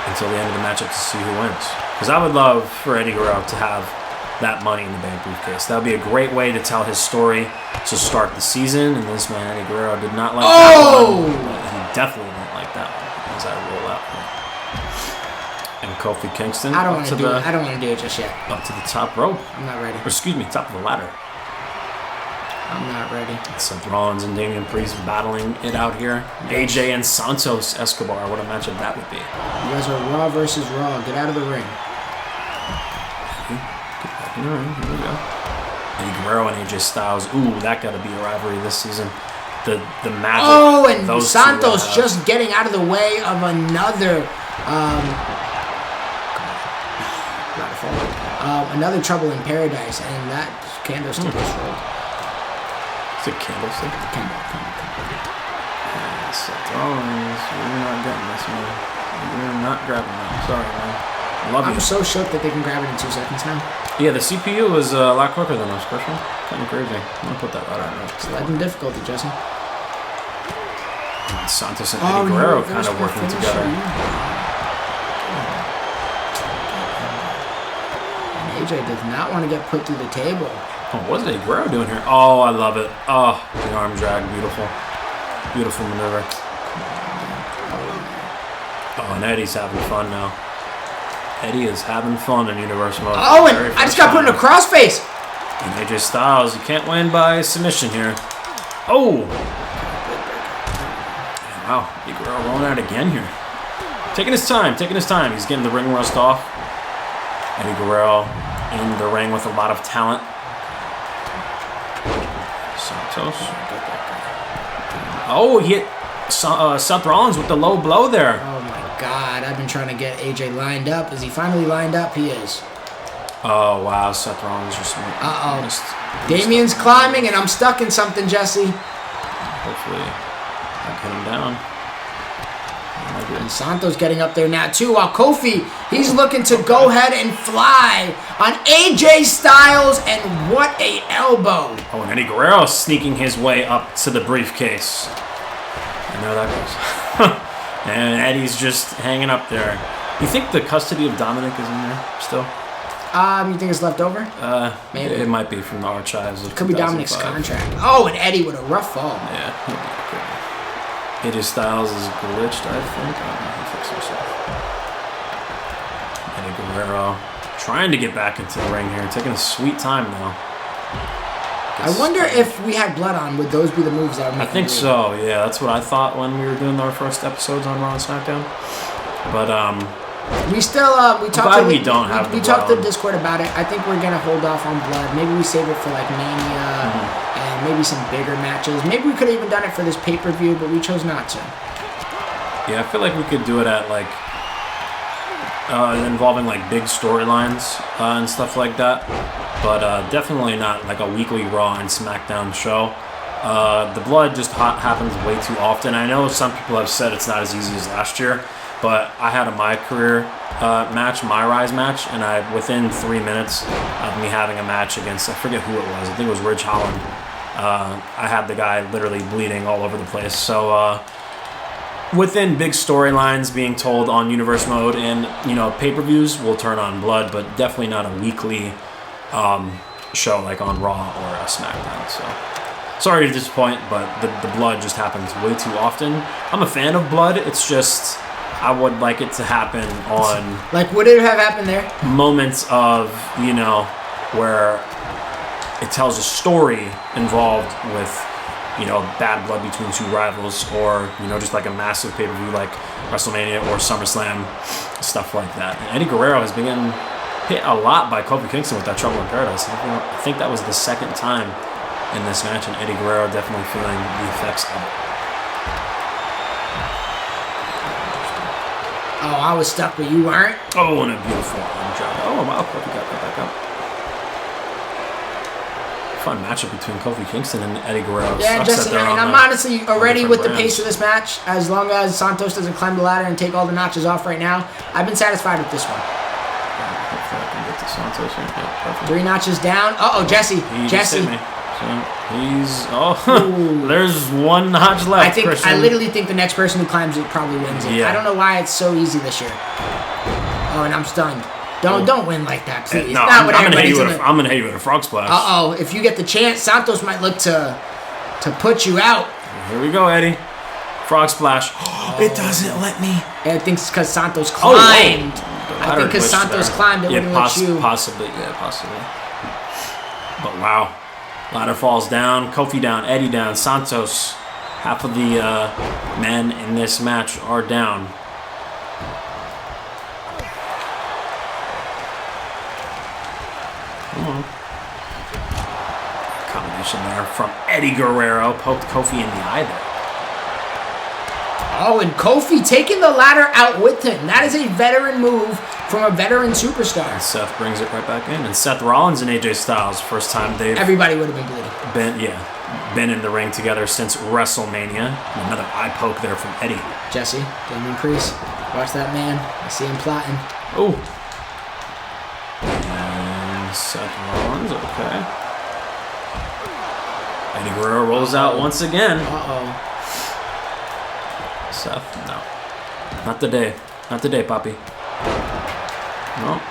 until the end of the matchup to see who wins. Because I would love for Eddie Guerrero to have that Money in the Bank briefcase. That would be a great way to tell his story to start the season. And this man, Eddie Guerrero, did not like that one. But he definitely didn't like that one as I roll out. And Kofi Kingston. I don't want to do it. I don't want to do it just yet. Up to the top rope. I'm not ready. Or excuse me, top of the ladder. I'm not ready. Seth Rollins and Damian Priest battling it out here. AJ and Santos Escobar. What a matchup that would be. You guys are Raw versus Raw. Get out of the ring. Get back in the ring. Here we go. Eddie Guerrero and AJ Styles. Ooh, that got to be a rivalry this season. The magic. Oh, and those Santos just getting out of the way of another. Another Trouble in Paradise, and that candlestick is rolled. It's a candlestick? Candle. Seth Rollins, you're not getting this, man. You're not grabbing that. Sorry, man. Love you. I'm so shook that they can grab it in 2 seconds now. Yeah, the CPU was a lot quicker than us, Christian. Kind of crazy. I'm going to put that right on there. It's legend difficulty, Jesse. Santos and Eddie Guerrero kind of working together. AJ does not want to get put through the table. Oh, what's Eddie Guerrero doing here? Oh, I love it. Oh, the arm drag. Beautiful. Beautiful maneuver. Oh, and Eddie's having fun now. Eddie is having fun in Universe mode. Oh, and I just got put in a crossface. And AJ Styles, you can't win by submission here. Oh! Wow, Guerrero rolling out again here. Taking his time. He's getting the ring rust off. Eddie Guerrero in the ring with a lot of talent. Santos. Oh, he hit Seth Rollins with the low blow there. Oh my God, I've been trying to get AJ lined up. Is he finally lined up? He is. Oh, wow, Seth Rollins just... Damian's climbing, and I'm stuck in something, Jesse. Hopefully, I get him down. And Santos getting up there now, too, while Kofi, he's looking to go ahead and fly on AJ Styles, and what a elbow. Oh, and Eddie Guerrero sneaking his way up to the briefcase. I know that goes. And Eddie's just hanging up there. You think the custody of Dominic is in there still? You think it's left over? Maybe. It might be from the archives of Could be Dominic's contract. Oh, and Eddie with a rough fall. Yeah. AJ Styles is glitched, I think. He fixed himself. Eddie Guerrero trying to get back into the ring here. Taking a sweet time now. I wonder if we had blood on, would those be the moves that would make I think so, yeah. That's what I thought when we were doing our first episodes on Raw and SmackDown. But, we still we talked to we don't have we talked to Discord about it. I think we're gonna hold off on blood. Maybe we save it for like Mania and maybe some bigger matches. Maybe we could have even done it for this pay-per-view, but we chose not to. Yeah, I feel like we could do it at like involving like big storylines and stuff like that. But definitely not like a weekly Raw and SmackDown show. The blood just happens way too often. I know some people have said it's not as easy as last year. But I had a My Career match, My Rise match, and within 3 minutes of me having a match against, I forget who it was, I think it was Ridge Holland, I had the guy literally bleeding all over the place. So within big storylines being told on Universe Mode and, pay-per-views, we'll turn on blood, but definitely not a weekly show like on Raw or SmackDown. So sorry to disappoint, but the blood just happens way too often. I'm a fan of blood, it's just... I would like it to happen on... Like, would it have happened there? Moments of, where it tells a story involved with, bad blood between two rivals or, just like a massive pay-per-view like WrestleMania or SummerSlam, stuff like that. And Eddie Guerrero has been getting hit a lot by Kofi Kingston with that Trouble in Paradise. I think that was the second time in this match, and Eddie Guerrero definitely feeling the effects of it. Oh, I was stuck, but you weren't? Oh, and a beautiful arm drag. Oh, wow, Kofi got that back up. Fun matchup between Kofi Kingston and Eddie Guerrero. Yeah, Jesse, I'm honestly already with the pace of this match. As long as Santos doesn't climb the ladder and take all the notches off right now, I've been satisfied with this one. Hopefully I can get to Santos here. Yeah, perfect. 3 notches down. Uh-oh, Jesse. Jesse. So there's 1 notch left. I literally think the next person who climbs it probably wins it. Yeah. I don't know why it's so easy this year. Oh, and I'm stunned. Don't win like that, please. No, I'm gonna hit you with a frog splash. Uh-oh, if you get the chance, Santos might look to put you out. Here we go, Eddie. Frog splash. It doesn't let me. I think it's because Santos climbed. I think because Santos climbed, it wouldn't let you. Possibly. But wow. Ladder falls down, Kofi down, Eddie down, Santos. Half of the men in this match are down. Come on. Combination there from Eddie Guerrero. Poked Kofi in the eye there. Oh, and Kofi taking the ladder out with him. That is a veteran move from a veteran superstar. And Seth brings it right back in. And Seth Rollins and AJ Styles, first time they've... Everybody would have been bleeding. Been in the ring together since WrestleMania. Another eye poke there from Eddie. Jesse, Damian Priest. Watch that man. I see him plotting. Oh. And Seth Rollins, okay. Eddie Guerrero rolls out once again. Uh-oh. Seth, no. Not today. Not today, Poppy. No.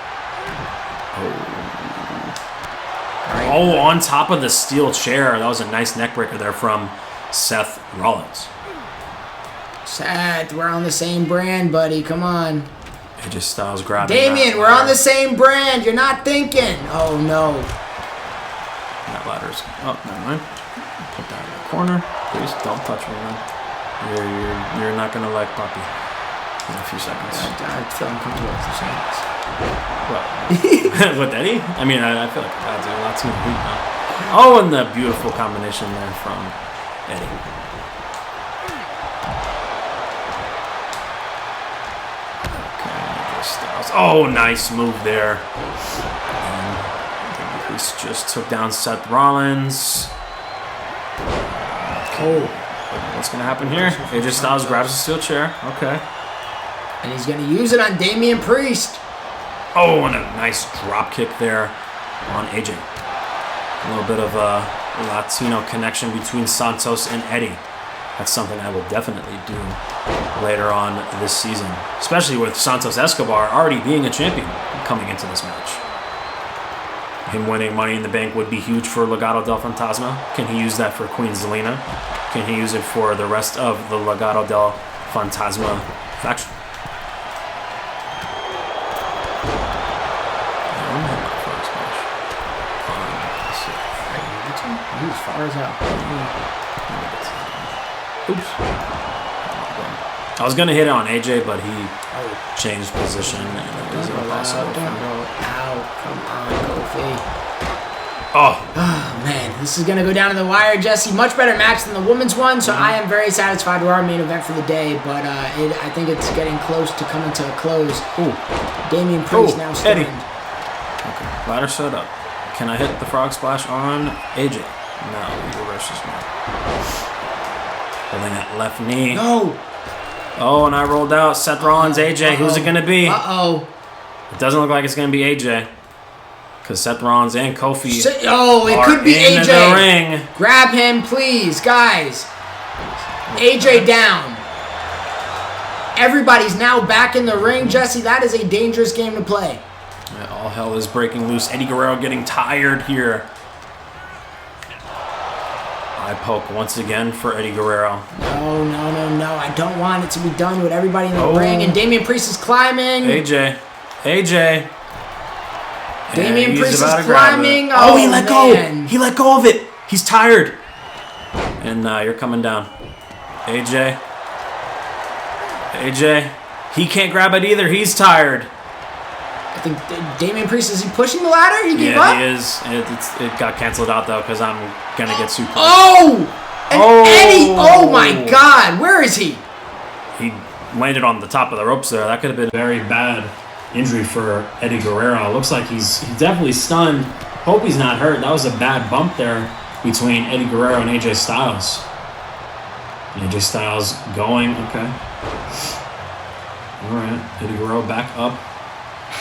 Oh, on top of the steel chair. That was a nice neck breaker there from Seth Rollins. Seth, we're on the same brand, buddy. Come on. AJ Styles grabbing Damian, we're on the same brand. You're not thinking. Oh, no. That ladder's... Oh, never mind. Put that in the corner. Please don't touch me, man. You're not gonna like Puppy in a few seconds. I feel uncomfortable with the seconds. Well, with Eddie? I mean, I feel like that's a lot too weak now. Oh, and the beautiful combination there from Eddie. Okay, oh, nice move there. And Priest just took down Seth Rollins. Oh. What's going to happen here? AJ Styles grabs a steel chair. Okay. And he's going to use it on Damian Priest. Oh, and a nice drop kick there on AJ. A little bit of a Latino connection between Santos and Eddie. That's something I will definitely do later on this season, especially with Santos Escobar already being a champion coming into this match. Him winning Money in the Bank would be huge for Legado del Fantasma. Can he use that for Queen Zelina? Can he use it for the rest of the Legado del Fantasma faction? As far as out. Oops. I was going to hit it on AJ, but he changed position and it was impossible. Don't roll out. Come on, Kofi. Oh, man. This is going to go down to the wire, Jesse. Much better match than the women's one, so I am very satisfied with our main event for the day, but I think it's getting close to coming to a close. Ooh. Damian Priest now stunned. Eddie. Okay, ladder set up. Can I hit the frog splash on AJ? No, he reverses me. Holding that left knee. No! Oh, and I rolled out. Seth Rollins, AJ. Who's it going to be? Uh-oh. It doesn't look like it's going to be AJ. Because Seth Rollins and Kofi it could be in AJ. The ring. Grab him, please, guys. AJ down. Everybody's now back in the ring, Jesse. That is a dangerous game to play. Yeah, all hell is breaking loose. Eddie Guerrero getting tired here. Eye poke once again for Eddie Guerrero. No. I don't want it to be done with everybody in the ring. And Damian Priest is climbing. AJ. Damian Priest is climbing. Oh, he let go. He let go of it. He's tired. And you're coming down. AJ. He can't grab it either. He's tired. I think Damian Priest, is he pushing the ladder? He gave up? He is. It got canceled out, though, because I'm going to get super. Eddie. Oh, my God. Where is he? He landed on the top of the ropes there. That could have been a very bad injury for Eddie Guerrero. Looks like he's definitely stunned. Hope he's not hurt. That was a bad bump there between Eddie Guerrero and AJ Styles. AJ Styles going. Okay. All right. Eddie Guerrero back up.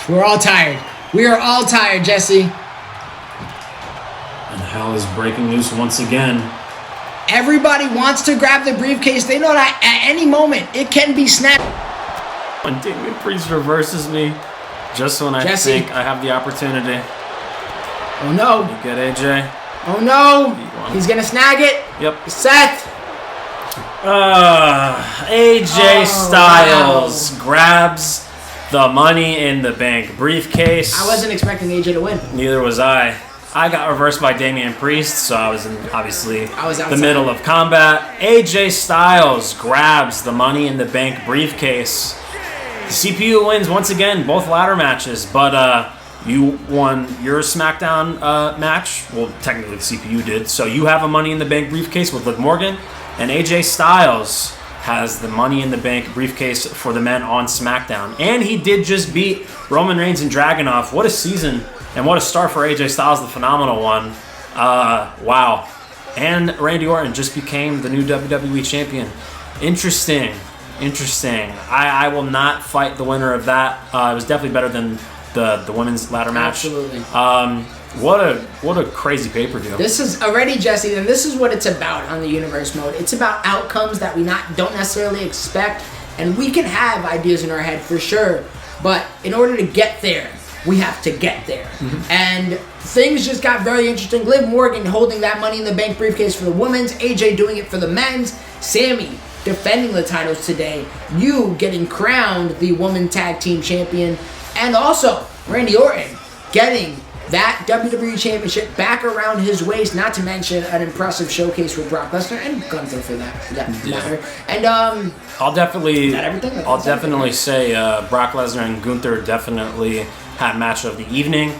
We're all tired. We are all tired, Jesse. And hell is breaking loose once again. Everybody wants to grab the briefcase. They know that at any moment it can be snatched. When Damian Priest reverses me just when I think I have the opportunity. Oh no. You get AJ. Oh no. He's going to snag it. Yep. Seth. AJ Styles grabs the Money in the Bank briefcase. I wasn't expecting AJ to win. Neither was I. I got reversed by Damian Priest, so I was in, obviously, the middle of combat. AJ Styles grabs the Money in the Bank briefcase. The CPU wins once again, both ladder matches, but you won your SmackDown match. Well, technically the CPU did. So you have a Money in the Bank briefcase with Liv Morgan, and AJ Styles has the Money in the Bank briefcase for the men on SmackDown. And he did just beat Roman Reigns and Dragunov. What a season and what a start for AJ Styles, the phenomenal one. Wow. And Randy Orton just became the new WWE champion. Interesting. I will not fight the winner of that. It was definitely better than the women's ladder match. Absolutely. What a crazy pay-per-view. This is already, Jesse, and this is what it's about on the Universe mode. It's about outcomes that we don't necessarily expect, and we can have ideas in our head for sure, but in order to get there, we have to get there. Mm-hmm. And things just got very interesting. Liv Morgan holding that Money in the Bank briefcase for the women's, AJ doing it for the men's, Sami defending the titles today, you getting crowned the women tag team champion, and also Randy Orton getting that WWE Championship back around his waist, not to mention an impressive showcase for Brock Lesnar and Gunther for that matter. And I'll definitely, is that everything? I'll definitely say Brock Lesnar and Gunther definitely had match of the evening.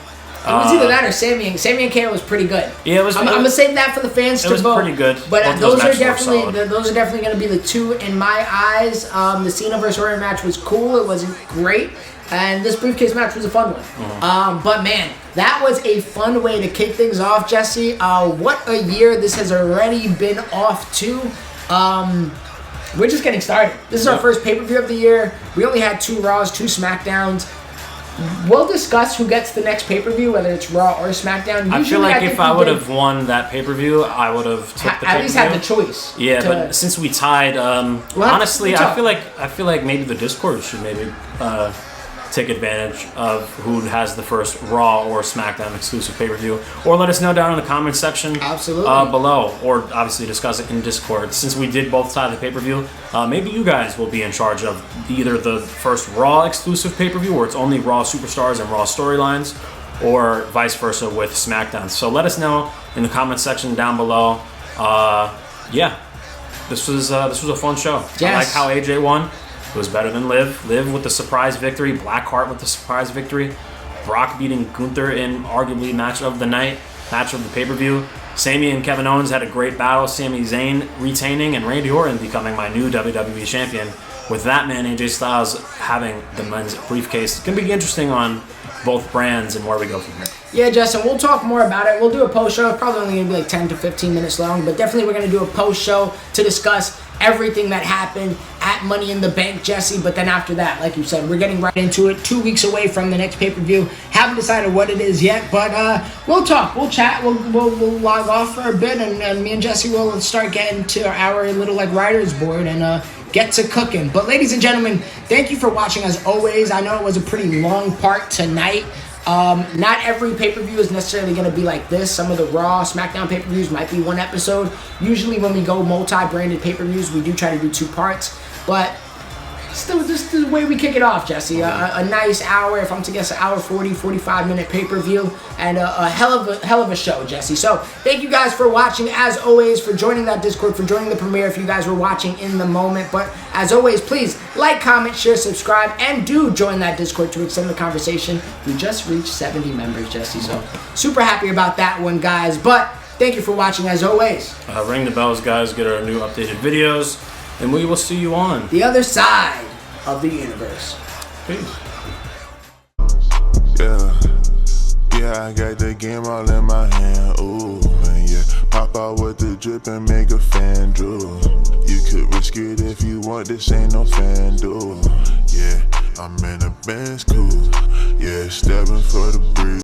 It was either that or Sami and KO was pretty good. Yeah, it was. I'm gonna save that for the fans to vote. It was pretty good. But those are definitely going to be the two in my eyes. The Cena versus Orton match was cool. It wasn't great, and this briefcase match was a fun one. But man, that was a fun way to kick things off, Jesse. What a year this has already been off to. We're just getting started. This is our first pay-per-view of the year. We only had 2 Raws, 2 SmackDowns. We'll discuss who gets the next pay-per-view, whether it's Raw or SmackDown. Usually, I feel like if I would have won that pay-per-view, I would have took the pay-per-view. At least had the choice. Yeah, but since we tied, honestly, I feel like maybe the Discord should maybe take advantage of who has the first Raw or SmackDown exclusive pay-per-view, or let us know down in the comments section below, or obviously discuss it in Discord. Since we did both tie the pay-per-view, maybe you guys will be in charge of either the first Raw exclusive pay-per-view where it's only Raw superstars and Raw storylines, or vice versa with SmackDown. So let us know in the comments section down below. Yeah, this was a fun show. Yes. I like how AJ won. It was better than Liv. Liv with the surprise victory. Blackheart with the surprise victory. Brock beating Gunther in arguably match of the night, match of the pay-per-view. Sami and Kevin Owens had a great battle. Sami Zayn retaining and Randy Orton becoming my new WWE champion. With that man, AJ Styles having the men's briefcase. It's going to be interesting on both brands and where we go from here. Yeah, Justin, we'll talk more about it. We'll do a post-show. It's probably only going to be like 10 to 15 minutes long, but definitely we're going to do a post-show to discuss everything that happened at Money in the Bank, Jesse. But then after that, like you said, we're getting right into it. 2 weeks away from the next pay-per-view. Haven't decided what it is yet, but we'll talk. We'll chat. We'll log off for a bit, and me and Jesse will start getting to our little like writer's board and get to cooking. But ladies and gentlemen, thank you for watching as always. I know it was a pretty long part tonight. Not every pay-per-view is necessarily going to be like this. Some of the Raw, SmackDown pay-per-views might be one episode. Usually when we go multi-branded pay-per-views, we do try to do 2 parts. But still, just the way we kick it off, Jesse. A nice hour, if I'm to guess, an hour 40, 45 minute pay-per-view, and a hell of a show, Jesse. So thank you guys for watching, as always, for joining that Discord, for joining the premiere if you guys were watching in the moment. But as always, please like, comment, share, subscribe, and do join that Discord to extend the conversation. We just reached 70 members, Jesse, so super happy about that one, guys. But thank you for watching, as always. Ring the bells, guys. Get our new updated videos. And we will see you on the other side of the universe. Peace. Yeah, I got the game all in my hand. Ooh, and yeah, pop out with the drip and make a fan drool. You could risk it if you want. This ain't no fan duel. Yeah, I'm in a Benz cool. Yeah, stepping for the breeze.